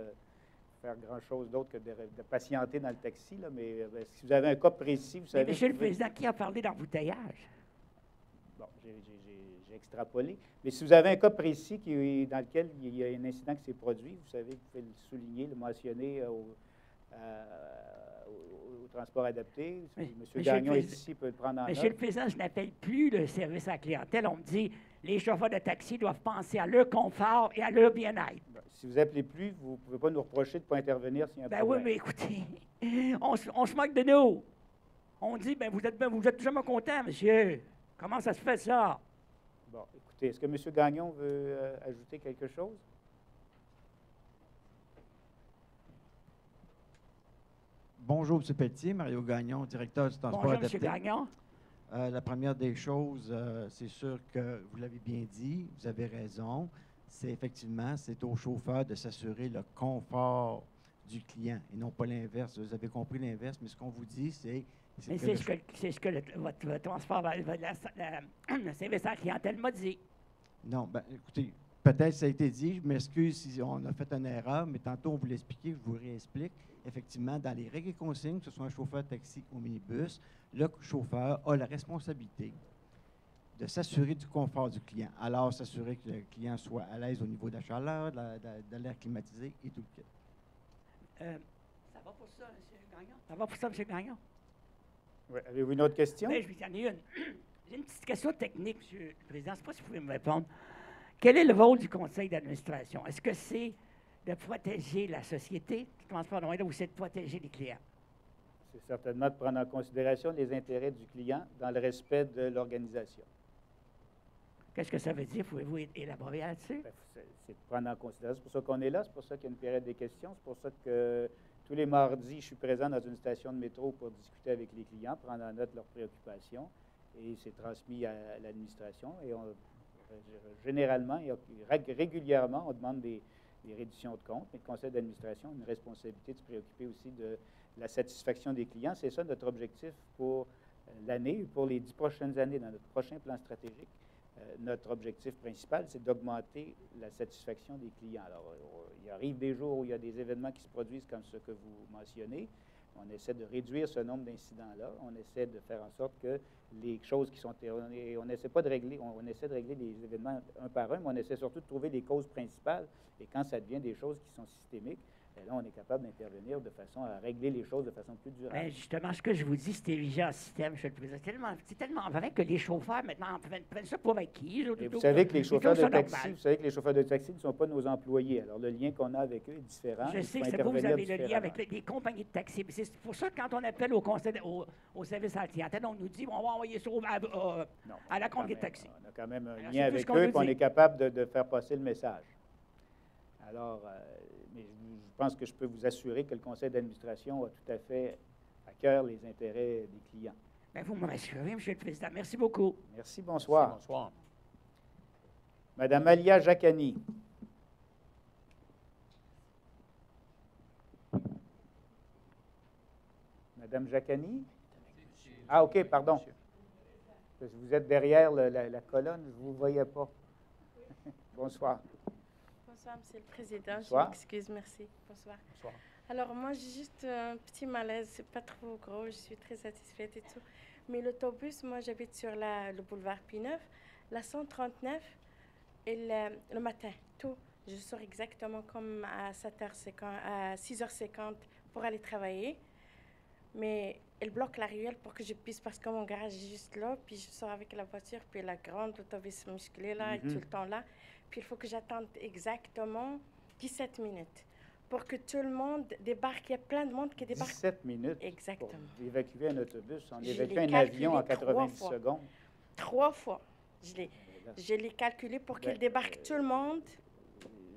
faire grand-chose d'autre que de patienter dans le taxi. Là, mais si vous avez un cas précis, vous savez... Mais Monsieur le Président, qui a parlé d'embouteillage? Bon, j'ai extrapolé. Mais si vous avez un cas précis dans lequel il y a un incident qui s'est produit, vous savez, vous pouvez le souligner, le mentionner au transport adapté. Si M. Gagnon est ici, il peut le prendre en note. Monsieur le Président, je n'appelle plus le service à la clientèle. On me dit les chauffeurs de taxi doivent penser à leur confort et à leur bien-être. Si vous appelez plus, vous ne pouvez pas nous reprocher de ne pas intervenir s'il y a un problème. Oui, mais écoutez, on se moque de nous. On dit, vous êtes jamais content, monsieur. Comment ça se fait, ça? Bon, écoutez, est-ce que M. Gagnon veut ajouter quelque chose? Bonjour, M. Pelletier, Mario Gagnon, directeur du transport adapté. Bonjour, M. Gagnon. La première des choses, c'est sûr que vous l'avez bien dit, vous avez raison. C'est au chauffeur de s'assurer le confort du client et non pas l'inverse. Vous avez compris l'inverse, mais ce qu'on vous dit, c'est... C'est ce que votre transport, le service à la clientèle m'a dit. Non, bien, écoutez, peut-être ça a été dit, je m'excuse si on a fait une erreur, mais tantôt on vous l'expliquait, je vous réexplique. Effectivement, dans les règles et consignes, que ce soit un chauffeur de taxi ou minibus, le chauffeur a la responsabilité de s'assurer du confort du client. Alors, s'assurer que le client soit à l'aise au niveau de la chaleur, de l'air climatisé et tout le kit. Ça va pour ça, M. Gagnon? Ça va pour ça, M. Gagnon? Oui. Avez-vous une autre question? Oui, j'en ai une. J'ai une petite question technique, M. le Président. Je ne sais pas si vous pouvez me répondre. Quel est le rôle du conseil d'administration? Est-ce que c'est de protéger la société du transport de moyens ou c'est de protéger les clients? C'est certainement de prendre en considération les intérêts du client dans le respect de l'organisation. Qu'est-ce que ça veut dire? Pouvez-vous élaborer là-dessus? C'est de prendre en considération. C'est pour ça qu'on est là. C'est pour ça qu'il y a une période des questions. C'est pour ça que tous les mardis, je suis présent dans une station de métro pour discuter avec les clients, prendre en note leurs préoccupations. Et c'est transmis à l'administration. Et généralement, régulièrement, on demande des réductions de comptes. Mais le conseil d'administration a une responsabilité de se préoccuper aussi de la satisfaction des clients. C'est ça notre objectif pour l'année et pour les 10 prochaines années dans notre prochain plan stratégique. Notre objectif principal, c'est d'augmenter la satisfaction des clients. Alors, il arrive des jours où il y a des événements qui se produisent comme ce que vous mentionnez. On essaie de réduire ce nombre d'incidents-là. On essaie de faire en sorte que les choses qui sont... On essaie pas de régler... On essaie de régler les événements un par un, mais on essaie surtout de trouver les causes principales. Et quand ça devient des choses qui sont systémiques, là, on est capable d'intervenir de façon à régler les choses de façon plus durable. Bien, justement, ce que je vous dis, c'est érigé en système, M. le Président. C'est tellement vrai que les chauffeurs, maintenant, prennent ça pour acquis. Vous savez que les chauffeurs de taxi ne sont pas nos employés. Alors, le lien qu'on a avec eux est différent. Je sais que c'est vous avez le lien avec les compagnies de taxi. C'est pour ça que quand on appelle au service à la clientèle, on nous dit on va envoyer ça à la compagnie de taxi. On a quand même un lien avec eux, puis on est capable de faire passer le message. Alors, mais je pense que je peux vous assurer que le conseil d'administration a tout à fait à cœur les intérêts des clients. Bien, vous me rassurez, M. le Président. Merci beaucoup. Merci, bonsoir. Merci, bonsoir. Madame Alia Jacani. Madame Jacani? Ah, OK, pardon. Vous êtes derrière la colonne, je ne vous voyais pas. Bonsoir. Bonsoir, Monsieur le Président. Bonsoir. Je m'excuse, merci. Bonsoir. Bonsoir. Alors, moi, j'ai juste un petit malaise. C'est pas trop gros. Je suis très satisfaite et tout. Mais l'autobus, moi, j'habite sur le boulevard P9, la 139, et le matin, tout. Je sors exactement comme à 7h50, à 6h50 pour aller travailler. Mais elle bloque la ruelle pour que je puisse, parce que mon garage est juste là, puis je sors avec la voiture, puis la grande autobus musclé là, est tout le temps là. Puis il faut que j'attende exactement 17 minutes pour que tout le monde débarque. Il y a plein de monde qui débarque. 17 minutes exactement. Pour évacuer un autobus. On Je évacue l'ai un avion en calculé 90 secondes. 3 fois. Je l'ai calculé pour qu'il débarque tout le monde.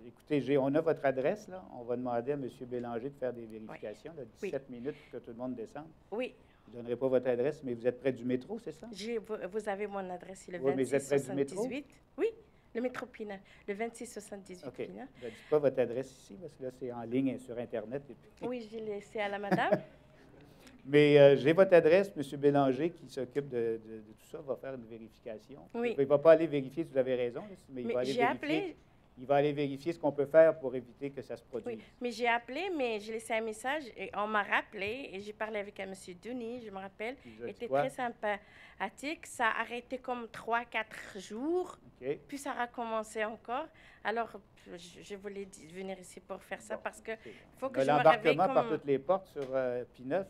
Écoutez, on a votre adresse, là. On va demander à M. Bélanger de faire des vérifications. Là, 17 minutes pour que tout le monde descende. Oui. Vous ne donnerez pas votre adresse, mais vous êtes près du métro, c'est ça? Vous avez mon adresse, le 2678. Oui, le métro Pinard, le 2678 OK. Pinard. Ne dites pas votre adresse ici, parce que là, c'est en ligne sur Internet. Oui, je l'ai laissé à la madame. Mais j'ai votre adresse, M. Bélanger, qui s'occupe de tout ça, va faire une vérification. Oui. Il ne va pas aller vérifier si vous avez raison, mais il va aller vérifier. il va aller vérifier ce qu'on peut faire pour éviter que ça se produise. Oui, mais j'ai appelé, mais j'ai laissé un message et on m'a rappelé et j'ai parlé avec un M. Dooney, je me rappelle. Il était très sympathique. Ça a arrêté comme 3-4 jours, puis ça a recommencé encore. Alors, je voulais venir ici pour faire ça parce que faut que je me réveille L'embarquement comme... par toutes les portes sur P9,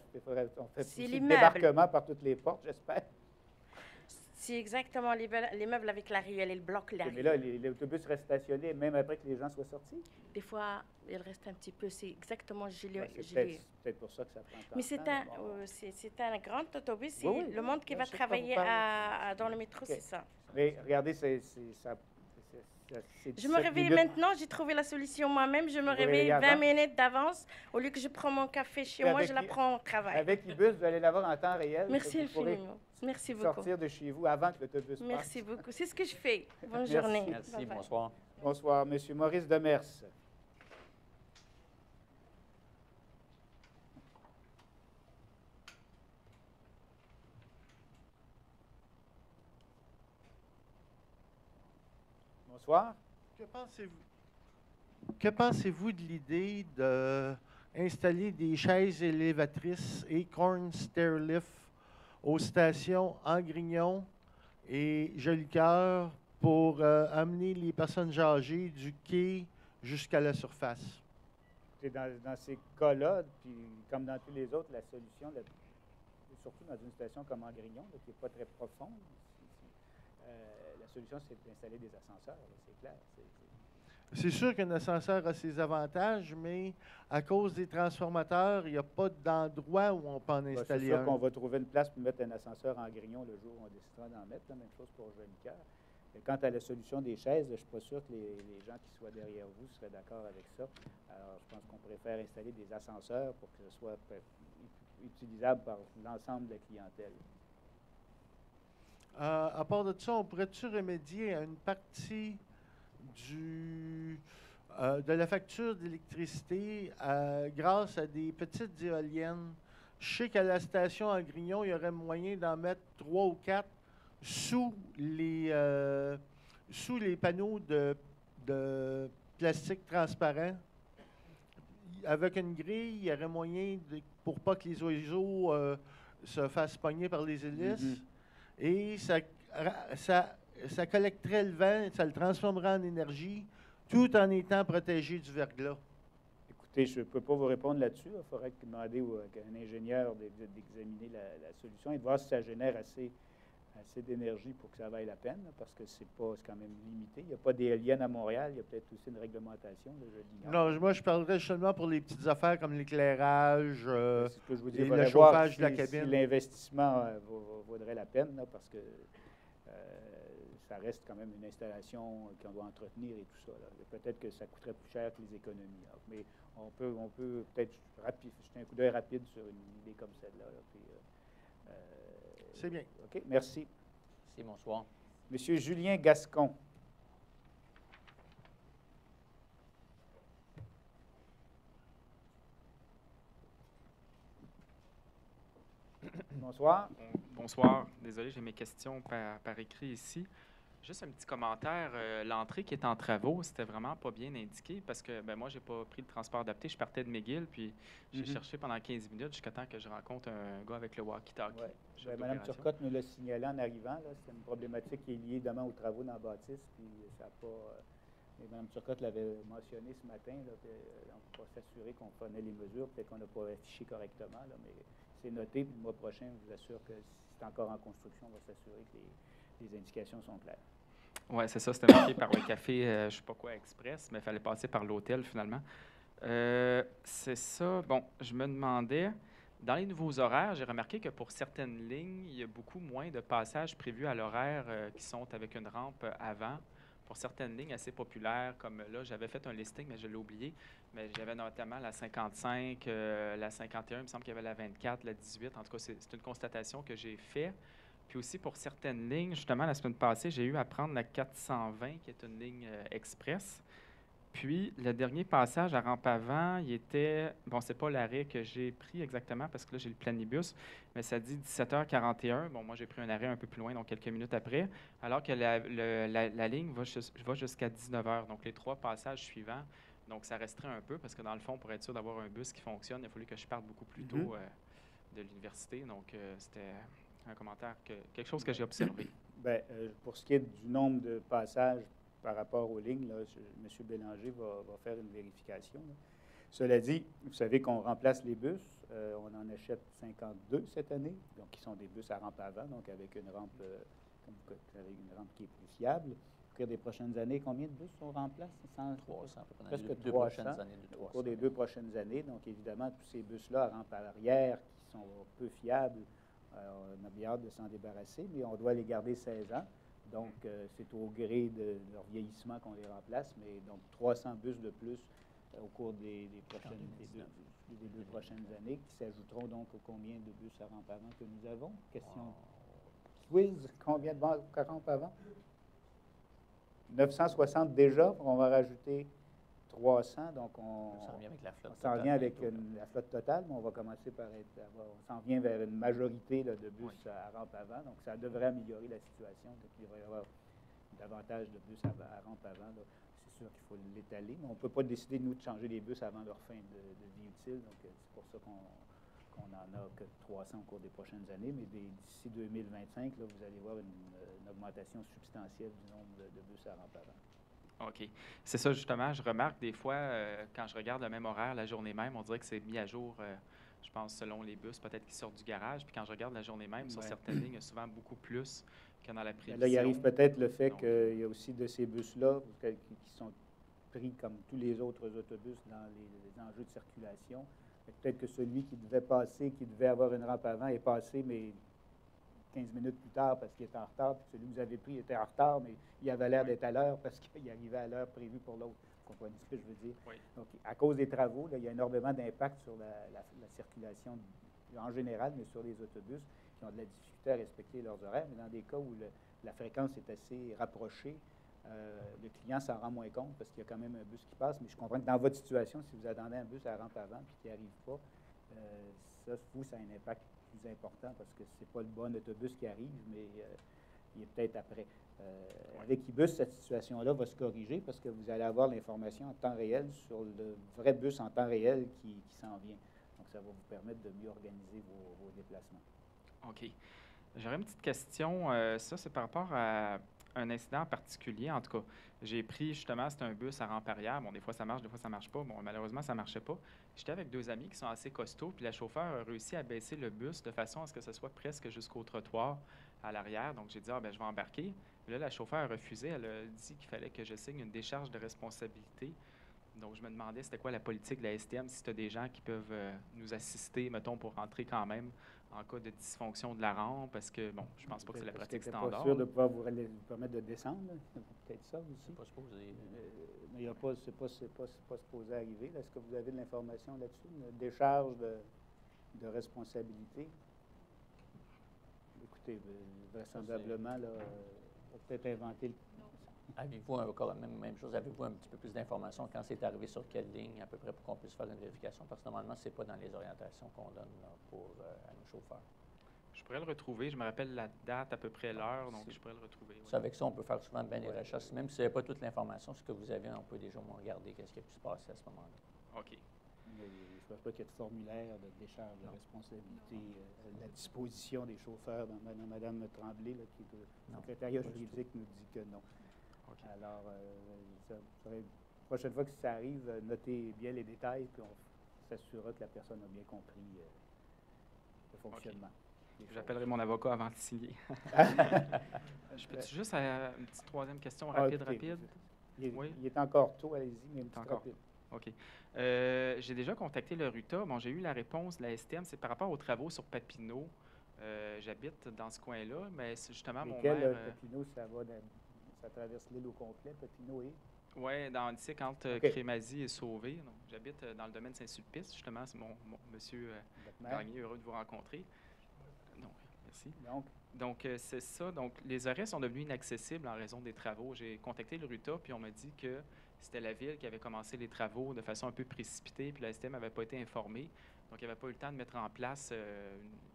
on fait C'est aussi le l'immeuble. débarquement par toutes les portes, j'espère. C'est exactement l'immeuble avec la ruelle et le bloc la Mais là, l'autobus reste stationné même après que les gens soient sortis? Des fois, il reste un petit peu. C'est exactement... C'est peut-être pour ça que ça prend tant Mais de temps. c'est un grand autobus. C'est Oui, oui, le monde qui va travailler dans le métro, c'est ça. Mais regardez, c'est Je me réveille maintenant, j'ai trouvé la solution moi-même. Je me réveille 20 minutes d'avance. Au lieu que je prends mon café chez moi, je la prends au travail. Avec Ibus, vous allez l'avoir en temps réel. Merci infiniment. Merci beaucoup. Sortir de chez vous avant que l'autobus passe. Merci beaucoup. C'est ce que je fais. Bonne journée. Merci, Bye bye. bonsoir. Bonsoir, Monsieur Maurice Demers. Bonsoir. Que pensez-vous de l'idée d'installer des chaises élévatrices Acorn Stairlift aux stations Angrignon et Jolicoeur pour amener les personnes âgées du quai jusqu'à la surface? Dans ces cas-là, puis comme dans tous les autres, la solution, surtout dans une station comme Angrignon, là, qui n'est pas très profonde, la solution, c'est d'installer des ascenseurs, là, c'est clair. C'est sûr qu'un ascenseur a ses avantages, mais à cause des transformateurs, il n'y a pas d'endroit où on peut en installer C'est sûr un. qu'on va trouver une place pour mettre un ascenseur en Grignon le jour où on décidera d'en mettre. La même chose pour Jolicoeur. Quant à la solution des chaises, je ne suis pas sûr que les gens qui soient derrière vous seraient d'accord avec ça. Alors, je pense qu'on préfère installer des ascenseurs pour que ce soit utilisable par l'ensemble de la clientèle. À part de ça, on pourrait-tu remédier à une partie de la facture d'électricité grâce à des petites éoliennes? Je sais qu'à la station à Grignon, il y aurait moyen d'en mettre 3 ou 4 sous les panneaux de plastique transparent. Avec une grille, il y aurait moyen, pour pas que les oiseaux se fassent pogner par les hélices. Et ça collecterait le vent, ça le transformerait en énergie, tout en étant protégé du verglas. Écoutez, je ne peux pas vous répondre là-dessus. Il faudrait demander à un ingénieur d'examiner la solution et de voir si ça génère assez d'énergie pour que ça vaille la peine, parce que c'est quand même limité. Il n'y a pas d'éoliennes à Montréal. Il y a peut-être aussi une réglementation. Non, moi, je parlerais seulement pour les petites affaires comme l'éclairage, et le chauffage de la si cabine. L'investissement vaudrait la peine, là, parce que ça reste quand même une installation qu'on doit entretenir et tout ça. Peut-être que ça coûterait plus cher que les économies. Là. Mais on peut peut-être jeter un coup d'œil rapide sur une idée comme celle-là. C'est bien. OK, merci. Merci, bonsoir. Monsieur Julien Gascon. Bonsoir. Bonsoir. Désolé, j'ai mes questions par écrit ici. Juste un petit commentaire. L'entrée qui est en travaux, c'était vraiment pas bien indiqué parce que moi, j'ai pas pris le transport adapté. Je partais de McGill, puis j'ai cherché pendant 15 minutes jusqu'à temps que je rencontre un gars avec le walkie-talkie. Mme Turcotte nous l'a signalé en arrivant. C'est une problématique qui est liée demain aux travaux dans la bâtisse. Puis ça n'a pas. Mme Turcotte l'avait mentionné ce matin. Là, on va s'assurer qu'on prenait les mesures. Peut-être qu'on n'a pas affiché correctement, là, mais c'est noté. Puis le mois prochain, je vous assure que si c'est encore en construction, on va s'assurer que les indications sont claires. Oui, c'est ça. C'était marqué par le café, je ne sais pas quoi, Express, mais il fallait passer par l'hôtel finalement. C'est ça. Bon, je me demandais, dans les nouveaux horaires, j'ai remarqué que pour certaines lignes, il y a beaucoup moins de passages prévus à l'horaire qui sont avec une rampe avant. Pour certaines lignes assez populaires, comme là, j'avais fait un listing, mais je l'ai oublié, mais j'avais notamment la 55, la 51, il me semble qu'il y avait la 24, la 18. En tout cas, c'est une constatation que j'ai faite. Puis aussi, pour certaines lignes, justement, la semaine passée, j'ai eu à prendre la 420, qui est une ligne express. Puis, le dernier passage à rampe avant, il était... Bon, c'est pas l'arrêt que j'ai pris exactement parce que là, j'ai le planibus, mais ça dit 17h41. Bon, moi, j'ai pris un arrêt un peu plus loin, donc quelques minutes après, alors que la ligne va jusqu'à 19h. Donc, les 3 passages suivants. Donc, ça restreint un peu parce que, dans le fond, pour être sûr d'avoir un bus qui fonctionne, il a fallu que je parte beaucoup plus tôt de l'université. Donc, c'était un commentaire, quelque chose que j'ai observé. Bien, pour ce qui est du nombre de passages par rapport aux lignes, là, M. Bélanger va faire une vérification. Là. Cela dit, vous savez qu'on remplace les bus. On en achète 52 cette année, donc qui sont des bus à rampe avant, donc avec une rampe, une rampe qui est plus fiable. Au cours des prochaines années, combien de bus on remplace? 300, presque les 2 300 prochaines années. au cours des 2 prochaines années. Donc, évidemment, tous ces bus-là à rampe à l'arrière qui sont peu fiables, on a bien hâte de s'en débarrasser, mais on doit les garder 16 ans. Donc, c'est au gré de leur vieillissement qu'on les remplace, mais donc 300 bus de plus au cours des deux prochaines années, qui s'ajouteront donc aux combien de bus à rampe avant que nous avons. Question quiz, combien de rampes avant? 960 déjà, on va rajouter 300, donc on s'en vient avec la flotte totale. On s'en vient avec la flotte totale, mais on va commencer par on s'en vient vers une majorité là, de bus à rampe avant, donc ça devrait améliorer la situation. Donc il va y avoir davantage de bus à rampe avant. C'est sûr qu'il faut l'étaler, mais on ne peut pas décider, nous, de changer les bus avant leur fin de vie utile, donc c'est pour ça qu'on n'en a que 300 au cours des prochaines années, mais d'ici 2025, là, vous allez voir une augmentation substantielle du nombre de bus à rampe avant. OK. C'est ça, justement. Je remarque des fois, quand je regarde le même horaire la journée même, on dirait que c'est mis à jour, je pense, selon les bus, peut-être qui sortent du garage. Puis quand je regarde la journée même, sur certaines lignes, il y a souvent beaucoup plus que dans la prévision. Là, il arrive peut-être le fait qu'il y a aussi de ces bus-là qui sont pris comme tous les autres autobus dans les enjeux de circulation. Peut-être que celui qui devait passer, qui devait avoir une rampe avant, est passé, mais 15 minutes plus tard parce qu'il était en retard, puis celui que vous avez pris était en retard, mais il avait l'air d'être à l'heure parce qu'il arrivait à l'heure prévue pour l'autre. Vous comprenez ce que je veux dire? Oui. Donc, à cause des travaux, là, il y a énormément d'impact sur la circulation en général, mais sur les autobus qui ont de la difficulté à respecter leurs horaires. Mais dans des cas où la fréquence est assez rapprochée, le client s'en rend moins compte parce qu'il y a quand même un bus qui passe. Mais je comprends que dans votre situation, si vous attendez un bus à la rampe avant et qu'il n'y arrive pas, ça a un impact plus important parce que c'est pas le bon autobus qui arrive, mais il est peut-être après. Avec Ibus, cette situation-là va se corriger parce que vous allez avoir l'information en temps réel sur le vrai bus en temps réel qui s'en vient. Donc, ça va vous permettre de mieux organiser vos déplacements. OK. J'aurais une petite question. Ça, c'est par rapport à un incident en particulier. En tout cas, j'ai pris justement, c'est un bus à rampe arrière. Bon, des fois, ça marche, des fois, ça ne marche pas. Bon, malheureusement, ça ne marchait pas. J'étais avec 2 amis qui sont assez costauds, puis la chauffeur a réussi à baisser le bus de façon à ce que ce soit presque jusqu'au trottoir à l'arrière. Donc, j'ai dit, ben, je vais embarquer. Puis là, la chauffeur a refusé. Elle a dit qu'il fallait que je signe une décharge de responsabilité. Donc, je me demandais c'était quoi la politique de la STM, si tu as des gens qui peuvent nous assister, mettons, pour rentrer quand même en cas de dysfonction de la rampe, parce que, bon, je pense pas que c'est la pratique standard. Je suis pas sûr de pouvoir vous permettre de descendre. C'est peut-être ça aussi. C'est pas supposé. Mais il y a pas, c'est pas supposé arriver. Est-ce que vous avez de l'information là-dessus? Une décharge de responsabilité? Écoutez, vraisemblablement, là, on va peut-être inventer le... Avez-vous encore la même chose? Avez-vous un petit peu plus d'informations quand c'est arrivé sur quelle ligne, à peu près, pour qu'on puisse faire une vérification? Parce que normalement, ce n'est pas dans les orientations qu'on donne là, à nos chauffeurs. Je pourrais le retrouver. Je me rappelle la date, à peu près l'heure, donc je pourrais le retrouver. Oui. Avec ça, on peut faire souvent bien les recherches. Même si vous n'avez pas toute l'information, ce que vous avez, on peut déjà regarder qu'est-ce qui a pu se passer à ce moment-là. OK. Je ne pense pas qu'il y ait de formulaire de décharge de responsabilité à la disposition des chauffeurs. Mme Tremblay, là, qui est le secrétariat juridique, nous dit que non. Okay. Alors, la prochaine fois que ça arrive, notez bien les détails, puis on s'assurera que la personne a bien compris le fonctionnement. Okay. J'appellerai mon avocat avant de signer. Je peux juste une petite troisième question rapide. Il est encore tôt, allez-y, mais une petite rapide. OK. J'ai déjà contacté le RUTA. Bon, j'ai eu la réponse de la STM, c'est par rapport aux travaux sur Papineau. J'habite dans ce coin-là, mais c'est justement mon maire... Papineau, ça traverse l'île au complet, Papineau et... Oui, dans le site, quand Crémazie est sauvé. J'habite dans le domaine Saint-Sulpice, justement. C'est mon monsieur Gagné, heureux de vous rencontrer. Donc, merci. Donc, c'est ça. Donc, les arrêts sont devenus inaccessibles en raison des travaux. J'ai contacté le RUTA, puis on m'a dit que c'était la ville qui avait commencé les travaux de façon un peu précipitée, puis la STM n'avait pas été informée. Donc, il n'y avait pas eu le temps de mettre en place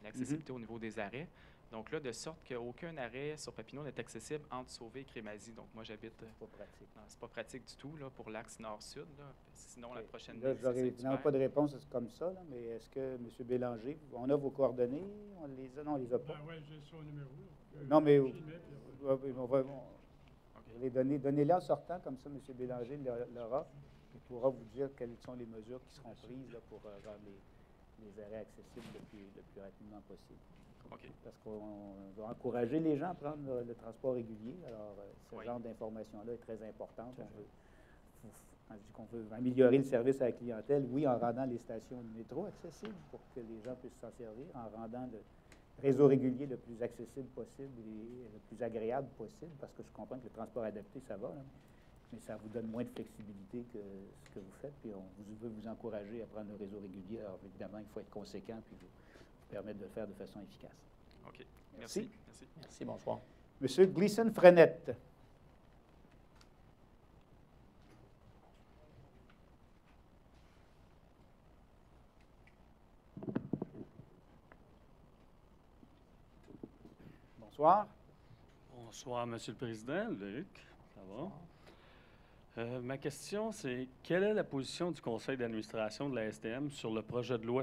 l'accessibilité au niveau des arrêts. Donc là, de sorte qu'aucun arrêt sur Papineau n'est accessible entre Sauvé et Crémazie. Donc, moi, j'habite... C'est pas pratique. C'est pas pratique du tout là, pour l'axe nord-sud. Sinon, la prochaine Là, ville, je n'aurai c'est évidemment pas de réponse comme ça, là, mais est-ce que M. Bélanger, on a vos coordonnées? On les a? Non, on les a pas. Oui, j'ai son numéro. Non, mais je le mets, on va les donner. Donnez-les en sortant, comme ça, M. Bélanger l'aura. Il pourra vous dire quelles sont les mesures qui seront prises là, pour rendre les arrêts accessibles le plus rapidement possible. Parce qu'on va encourager les gens à prendre le transport régulier. Alors, ce genre d'information-là est très importante. On dit qu'on veut améliorer le service à la clientèle, oui, en rendant les stations de métro accessibles pour que les gens puissent s'en servir, en rendant le réseau régulier le plus accessible possible et le plus agréable possible, parce que je comprends que le transport adapté, ça va, là, mais ça vous donne moins de flexibilité que ce que vous faites, puis on veut vous encourager à prendre le réseau régulier. Alors, évidemment, il faut être conséquent, puis vous permettre de le faire de façon efficace. OK. Merci. Merci, bonsoir. Monsieur Gleason-Frenette. Bonsoir. Bonsoir, Monsieur le Président. Luc, ça va? Ma question, c'est quelle est la position du conseil d'administration de la STM sur le projet de loi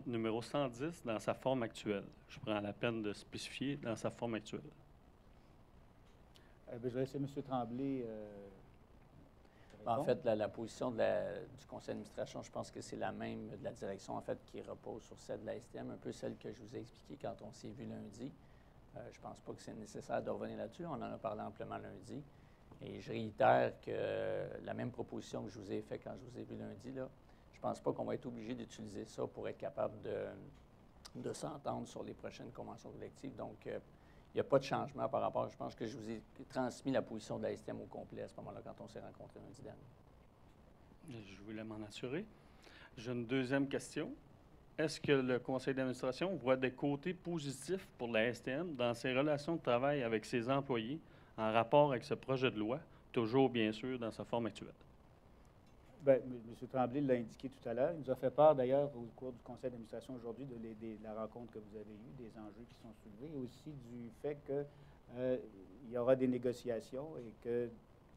numéro 110 dans sa forme actuelle? Je prends la peine de spécifier dans sa forme actuelle. Je vais laisser M. Tremblay. En fait, la position du conseil d'administration, je pense que c'est la même de la direction, en fait, qui repose sur celle de la STM, un peu celle que je vous ai expliquée quand on s'est vu lundi. Je ne pense pas que c'est nécessaire de revenir là-dessus. On en a parlé amplement lundi. Et je réitère que la même proposition que je vous ai faite quand je vous ai vu lundi, là, je ne pense pas qu'on va être obligé d'utiliser ça pour être capable de s'entendre sur les prochaines conventions collectives. Donc, il n'y a pas de changement par rapport. Je pense que je vous ai transmis la position de la STM au complet à ce moment-là quand on s'est rencontrés lundi dernier. Je voulais m'en assurer. J'ai une deuxième question. Est-ce que le conseil d'administration voit des côtés positifs pour la STM dans ses relations de travail avec ses employés en rapport avec ce projet de loi, toujours bien sûr dans sa forme actuelle? Bien, M. Tremblay l'a indiqué tout à l'heure. Il nous a fait part d'ailleurs au cours du conseil d'administration aujourd'hui de la rencontre que vous avez eue, des enjeux qui sont soulevés, et aussi du fait qu'il y aura des négociations et que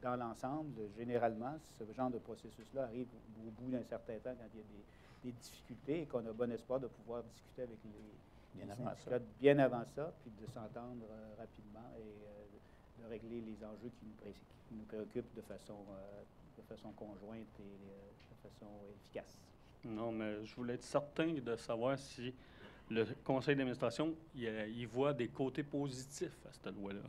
dans l'ensemble, généralement, ce genre de processus-là arrive au bout d'un certain temps quand il y a des difficultés et qu'on a bon espoir de pouvoir discuter avec les syndicats bien avant ça, puis de s'entendre rapidement et de régler les enjeux qui nous préoccupent de façon conjointe et de façon efficace. Non, mais je voulais être certain de savoir si le conseil d'administration il voit des côtés positifs à cette loi-là.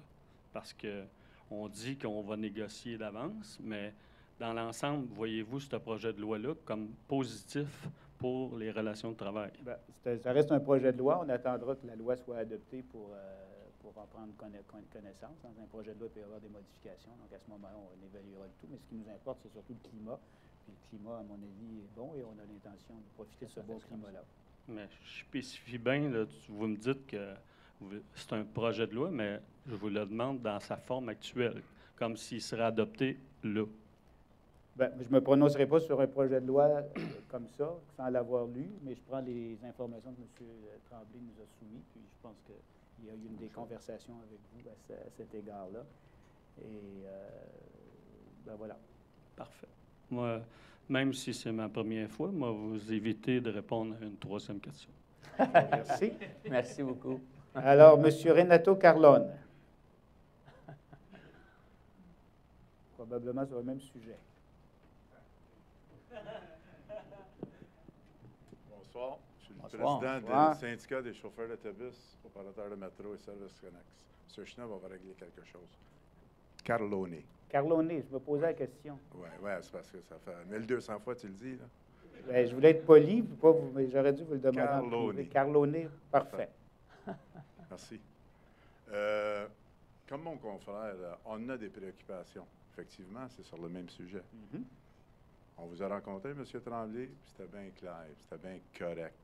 Parce qu'on dit qu'on va négocier d'avance, mais dans l'ensemble, voyez-vous ce projet de loi-là comme positif pour les relations de travail? Bien, ça reste un projet de loi. On attendra que la loi soit adoptée pour en prendre connaissance. Dans un projet de loi, il peut y avoir des modifications. Donc, à ce moment-là, on évaluera le tout. Mais ce qui nous importe, c'est surtout le climat. Puis le climat, à mon avis, est bon et on a l'intention de profiter de ce bon climat-là. Mais je spécifie bien, là, vous me dites que c'est un projet de loi, mais je vous le demande dans sa forme actuelle, comme s'il serait adopté là. Bien, je ne me prononcerai pas sur un projet de loi comme ça, sans l'avoir lu, mais je prends les informations que M. Tremblay nous a soumises, puis je pense qu'il y a eu des conversations avec vous à cet égard-là. Et ben voilà. Parfait. Moi, même si c'est ma première fois, moi, vous évitez de répondre à une troisième question. Merci. Merci beaucoup. Alors, M. Renato Carlone. Probablement sur le même sujet. Bonsoir. Je suis le Bonsoir. président du syndicat des chauffeurs d'autobus, operateurs de métro et services connexes. M. Chenot va régler quelque chose. Carlone. Carlone, je me posais la question. Oui, c'est parce que ça fait 1200 fois que tu le dis, là. Bien, je voulais être poli, mais j'aurais dû vous le demander. Carlone. Carlone, parfait. Merci. Comme mon confrère, on a des préoccupations. Effectivement, c'est sur le même sujet. On vous a rencontré, M. Tremblay, puis c'était bien clair, c'était bien correct.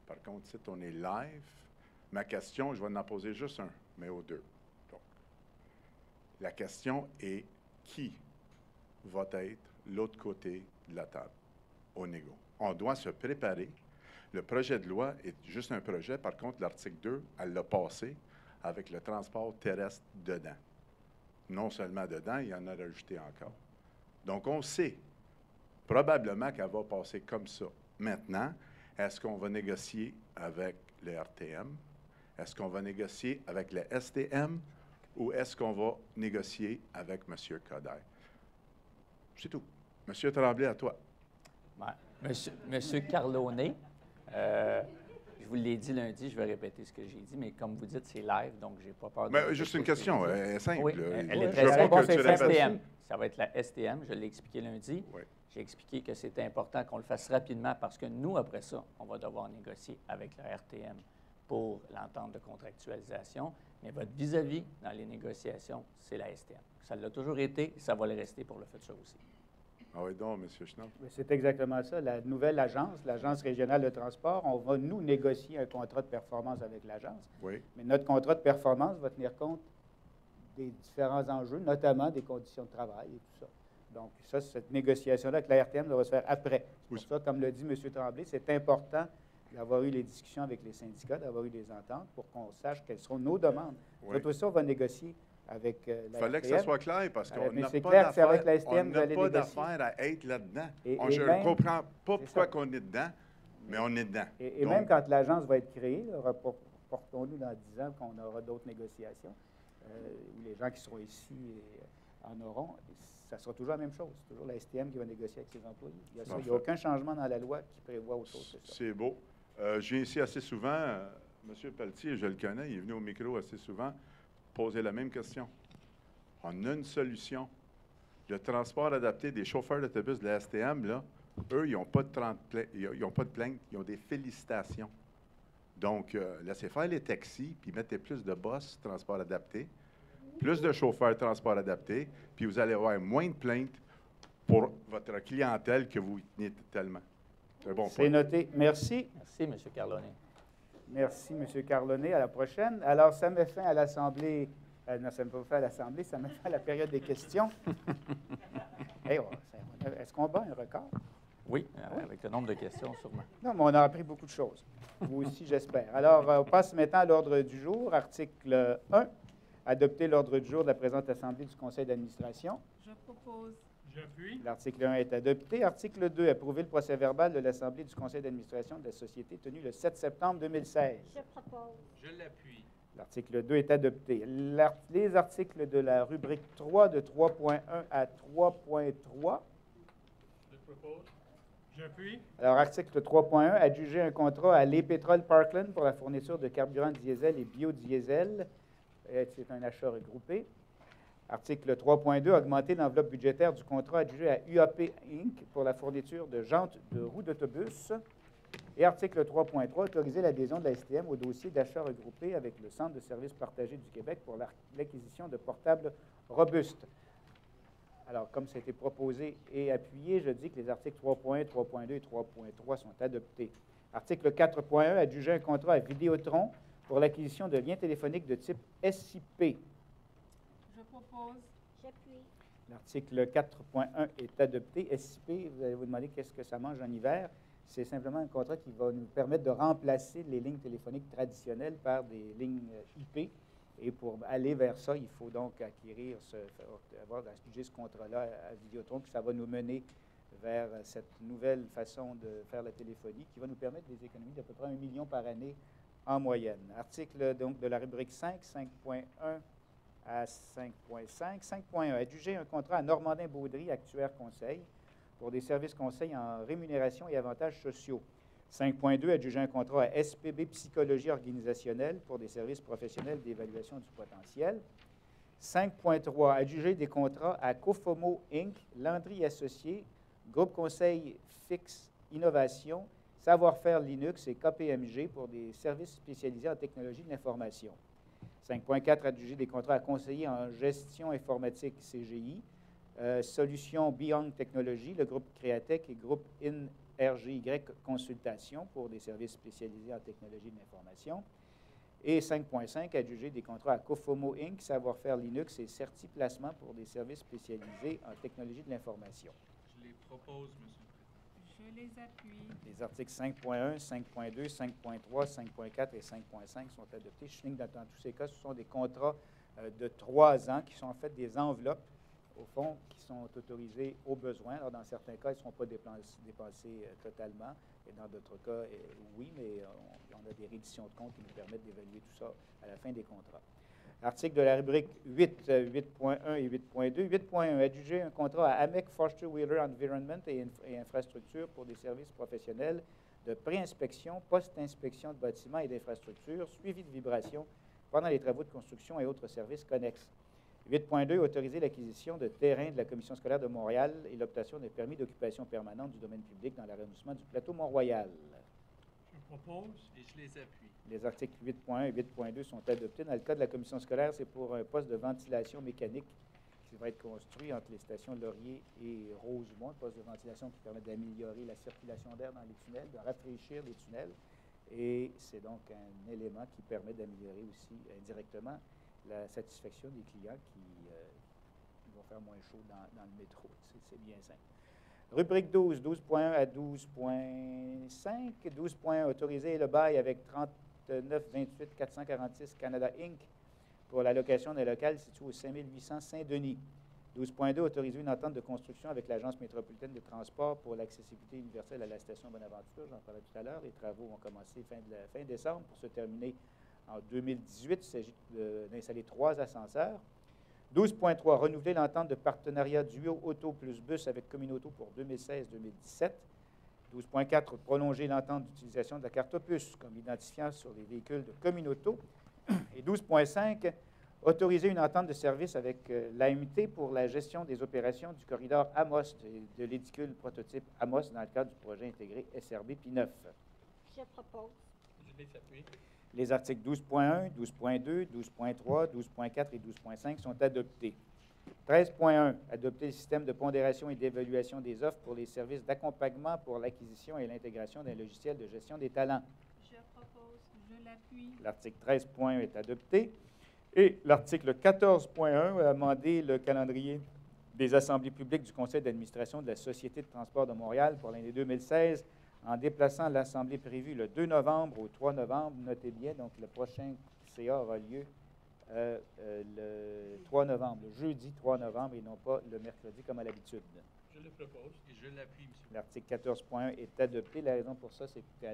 Par contre, si on est live, ma question, je vais en poser juste un, mais aux deux. Donc, la question est qui va être l'autre côté de la table, au négo. On doit se préparer. Le projet de loi est juste un projet. Par contre, l'article 2, elle l'a passé avec le transport terrestre dedans. Non seulement dedans, il y en a rajouté encore. Donc, on sait probablement qu'elle va passer comme ça. Maintenant, est-ce qu'on va négocier avec le RTM? Est-ce qu'on va négocier avec le STM? Ou est-ce qu'on va négocier avec M. Coderre? C'est tout. M. Tremblay, à toi. Monsieur Carlone, je vous l'ai dit lundi, je vais répéter ce que j'ai dit, mais comme vous dites, c'est live, donc je n'ai pas peur de... Mais juste une question, simple. Oui, elle est Je veux très pas simple. que tu répètes. STM. Ça va être la STM, je l'ai expliqué lundi. Oui. J'ai expliqué que c'était important qu'on le fasse rapidement parce que nous, après ça, on va devoir négocier avec le RTM pour l'entente de contractualisation. Mais votre vis-à-vis dans les négociations, c'est la STM. Ça l'a toujours été, ça va le rester pour le futur aussi. Ah oui, donc, M. Schnapp. C'est exactement ça. La nouvelle agence, l'Agence régionale de transport, on va, nous, négocier un contrat de performance avec l'agence. Oui. Mais notre contrat de performance va tenir compte des différents enjeux, notamment des conditions de travail et tout ça. Donc, ça, cette négociation-là avec la RTM va se faire après. C'est pour ça, comme l'a dit M. Tremblay, c'est important d'avoir eu les discussions avec les syndicats, d'avoir eu des ententes pour qu'on sache quelles seront nos demandes. Oui. Tout ça, on va négocier avec la Il fallait que RTM. ça soit clair parce qu'on Mais n'a c'est pas clair que c'est avec la d'affaire STM que vous allez négocier. à être là-dedans. Et Je ne même- comprends pas c'est pourquoi ça. on est dedans, mais on est dedans. Et Donc, même quand l'agence va être créée, là, reportons-nous dans 10 ans qu'on aura d'autres négociations, où les gens qui seront ici en auront, ça sera toujours la même chose. C'est toujours la STM qui va négocier avec ses employés. Il n'y a Parfait. aucun changement dans la loi qui prévoit autre chose que ça. C'est beau. Je viens ici assez souvent. M. Pelletier, je le connais, il est venu au micro assez souvent poser la même question. On a une solution. Le transport adapté des chauffeurs d'autobus de la STM, là, eux, ils n'ont pas de pas de plainte, ils ont des félicitations. Donc, laissez faire les taxis, puis mettez plus de boss transport adapté, plus de chauffeurs transport adapté, puis vous allez avoir moins de plaintes pour votre clientèle que vous tenez tellement. C'est un bon C'est point. noté. Merci. Merci, M. Carlone. Merci, M. Carlone. À la prochaine. Alors, ça met fin à l'Assemblée. Non, ça ne met pas fin à l'Assemblée, ça met fin à la période des questions. Hey, est-ce qu'on bat un record? Oui, avec le nombre de questions, sûrement. Non, mais on a appris beaucoup de choses. Vous aussi, j'espère. Alors, on passe maintenant à l'ordre du jour. Article 1. Adopter l'ordre du jour de la présente Assemblée du Conseil d'administration. Je propose. J'appuie. L'article 1 est adopté. Article 2. Approuver le procès-verbal de l'Assemblée du Conseil d'administration de la Société tenu le 7 septembre 2016. Je propose. Je l'appuie. L'article 2 est adopté. Les articles de la rubrique 3 de 3.1 à 3.3. Je propose. J'appuie. Alors, article 3.1, adjuger un contrat à l'E-Pétrole Parkland pour la fourniture de carburant diesel et biodiesel. C'est un achat regroupé. Article 3.2, augmenter l'enveloppe budgétaire du contrat adjugé à UAP Inc. pour la fourniture de jantes de roues d'autobus. Et article 3.3, autoriser l'adhésion de la STM au dossier d'achat regroupé avec le Centre de services partagés du Québec pour l'acquisition de portables robustes. Alors, comme ça a été proposé et appuyé, je dis que les articles 3.1, 3.2 et 3.3 sont adoptés. Article 4.1, adjuger un contrat à Vidéotron pour l'acquisition de liens téléphoniques de type SIP. Je propose. J'appuie. L'article 4.1 est adopté. SIP, vous allez vous demander qu'est-ce que ça mange en hiver. C'est simplement un contrat qui va nous permettre de remplacer les lignes téléphoniques traditionnelles par des lignes IP. Et pour aller vers ça, il faut donc acquérir, avoir ce contrat-là à Vidéotron, puis ça va nous mener vers cette nouvelle façon de faire la téléphonie qui va nous permettre des économies d'à peu près 1 million par année en moyenne. Article donc de la rubrique 5, 5.1 à 5.5. 5.1, adjuger un contrat à Normandin-Baudry, actuaire conseil, pour des services conseils en rémunération et avantages sociaux. 5.2, adjuger un contrat à SPB Psychologie organisationnelle pour des services professionnels d'évaluation du potentiel. 5.3, adjuger des contrats à Cofomo Inc., Landry Associés, Groupe Conseil Fixe Innovation, Savoir-faire Linux et KPMG pour des services spécialisés en technologie de l'information. 5.4, adjuger des contrats à conseiller en gestion informatique CGI, Solutions Beyond Technology, le groupe Créatech et groupe RGY Consultation pour des services spécialisés en technologie de l'information. Et 5.5, adjuger des contrats à Cofomo Inc., savoir-faire Linux et Certi-Placement pour des services spécialisés en technologie de l'information. Je les propose, Monsieur le Président. Je les appuie. Les articles 5.1, 5.2, 5.3, 5.4 et 5.5 sont adoptés. Je souligne que dans tous ces cas, ce sont des contrats de 3 ans qui sont en fait des enveloppes, au fond, qui sont autorisées aux besoins. Alors, dans certains cas, ils ne seront pas dépensés totalement. Et dans d'autres cas, oui, mais on a des redditions de comptes qui nous permettent d'évaluer tout ça à la fin des contrats. Article de la rubrique 8, 8.1 et 8.2. 8.1, adjuger un contrat à AMEC Forster Wheeler Environment et infrastructures pour des services professionnels de pré-inspection, post-inspection de bâtiments et d'infrastructures, suivi de vibrations pendant les travaux de construction et autres services connexes. 8.2, autoriser l'acquisition de terrains de la Commission scolaire de Montréal et l'obtention des permis d'occupation permanente du domaine public dans l'arrondissement du plateau Mont-Royal. Je propose et je les appuie. Les articles 8.1 et 8.2 sont adoptés. Dans le cas de la Commission scolaire, c'est pour un poste de ventilation mécanique qui va être construit entre les stations Laurier et Rosemont, un poste de ventilation qui permet d'améliorer la circulation d'air dans les tunnels, de rafraîchir les tunnels. Et c'est donc un élément qui permet d'améliorer aussi indirectement la satisfaction des clients qui vont faire moins chaud dans le métro. C'est bien simple. Rubrique 12, 12.1 à 12.5. 12.1, autoriser le bail avec 3928 446 Canada Inc. pour la location d'un local situé au 5800 Saint-Denis. 12.2, autoriser une entente de construction avec l'Agence métropolitaine de transport pour l'accessibilité universelle à la station Bonaventure. J'en parlais tout à l'heure. Les travaux vont commencer fin décembre pour se terminer en 2018. Il s'agit d'installer 3 ascenseurs. 12.3, renouveler l'entente de partenariat duo auto plus bus avec Communauto pour 2016-2017. 12.4, prolonger l'entente d'utilisation de la carte Opus comme identifiant sur les véhicules de Communauto. Et 12.5, autoriser une entente de service avec l'AMT pour la gestion des opérations du corridor Amos, de l'édicule prototype Amos dans le cadre du projet intégré SRB P9. Je propose. Je les appuie. Les articles 12.1, 12.2, 12.3, 12.4 et 12.5 sont adoptés. 13.1, adopter le système de pondération et d'évaluation des offres pour les services d'accompagnement pour l'acquisition et l'intégration d'un logiciel de gestion des talents. Je propose. Je l'appuie. L'article 13.1 est adopté. Et l'article 14.1 a amendé le calendrier des assemblées publiques du Conseil d'administration de la Société de transport de Montréal pour l'année 2016 en déplaçant l'assemblée prévue le 2 novembre au 3 novembre. Notez bien, donc le prochain CA aura lieu le 3 novembre, le jeudi 3 novembre et non pas le mercredi comme à l'habitude. Je le propose et je l'appuie, Monsieur. L'article 14.1 est adopté. La raison pour ça, c'est qu'à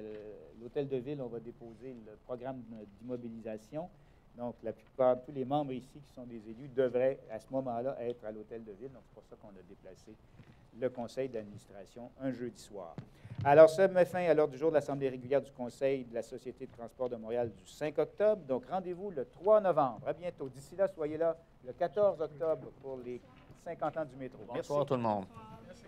l'Hôtel de Ville, on va déposer le programme d'immobilisation. Donc, la plupart, tous les membres ici qui sont des élus devraient, à ce moment-là, être à l'Hôtel de Ville. Donc, c'est pour ça qu'on a déplacé le conseil d'administration un jeudi soir. Alors, ça met fin à l'ordre du jour de l'Assemblée régulière du Conseil de la Société de transport de Montréal du 5 octobre. Donc, rendez-vous le 3 novembre. À bientôt. D'ici là, soyez là le 14 octobre pour les 50 ans du métro. Bonsoir tout le monde. Merci.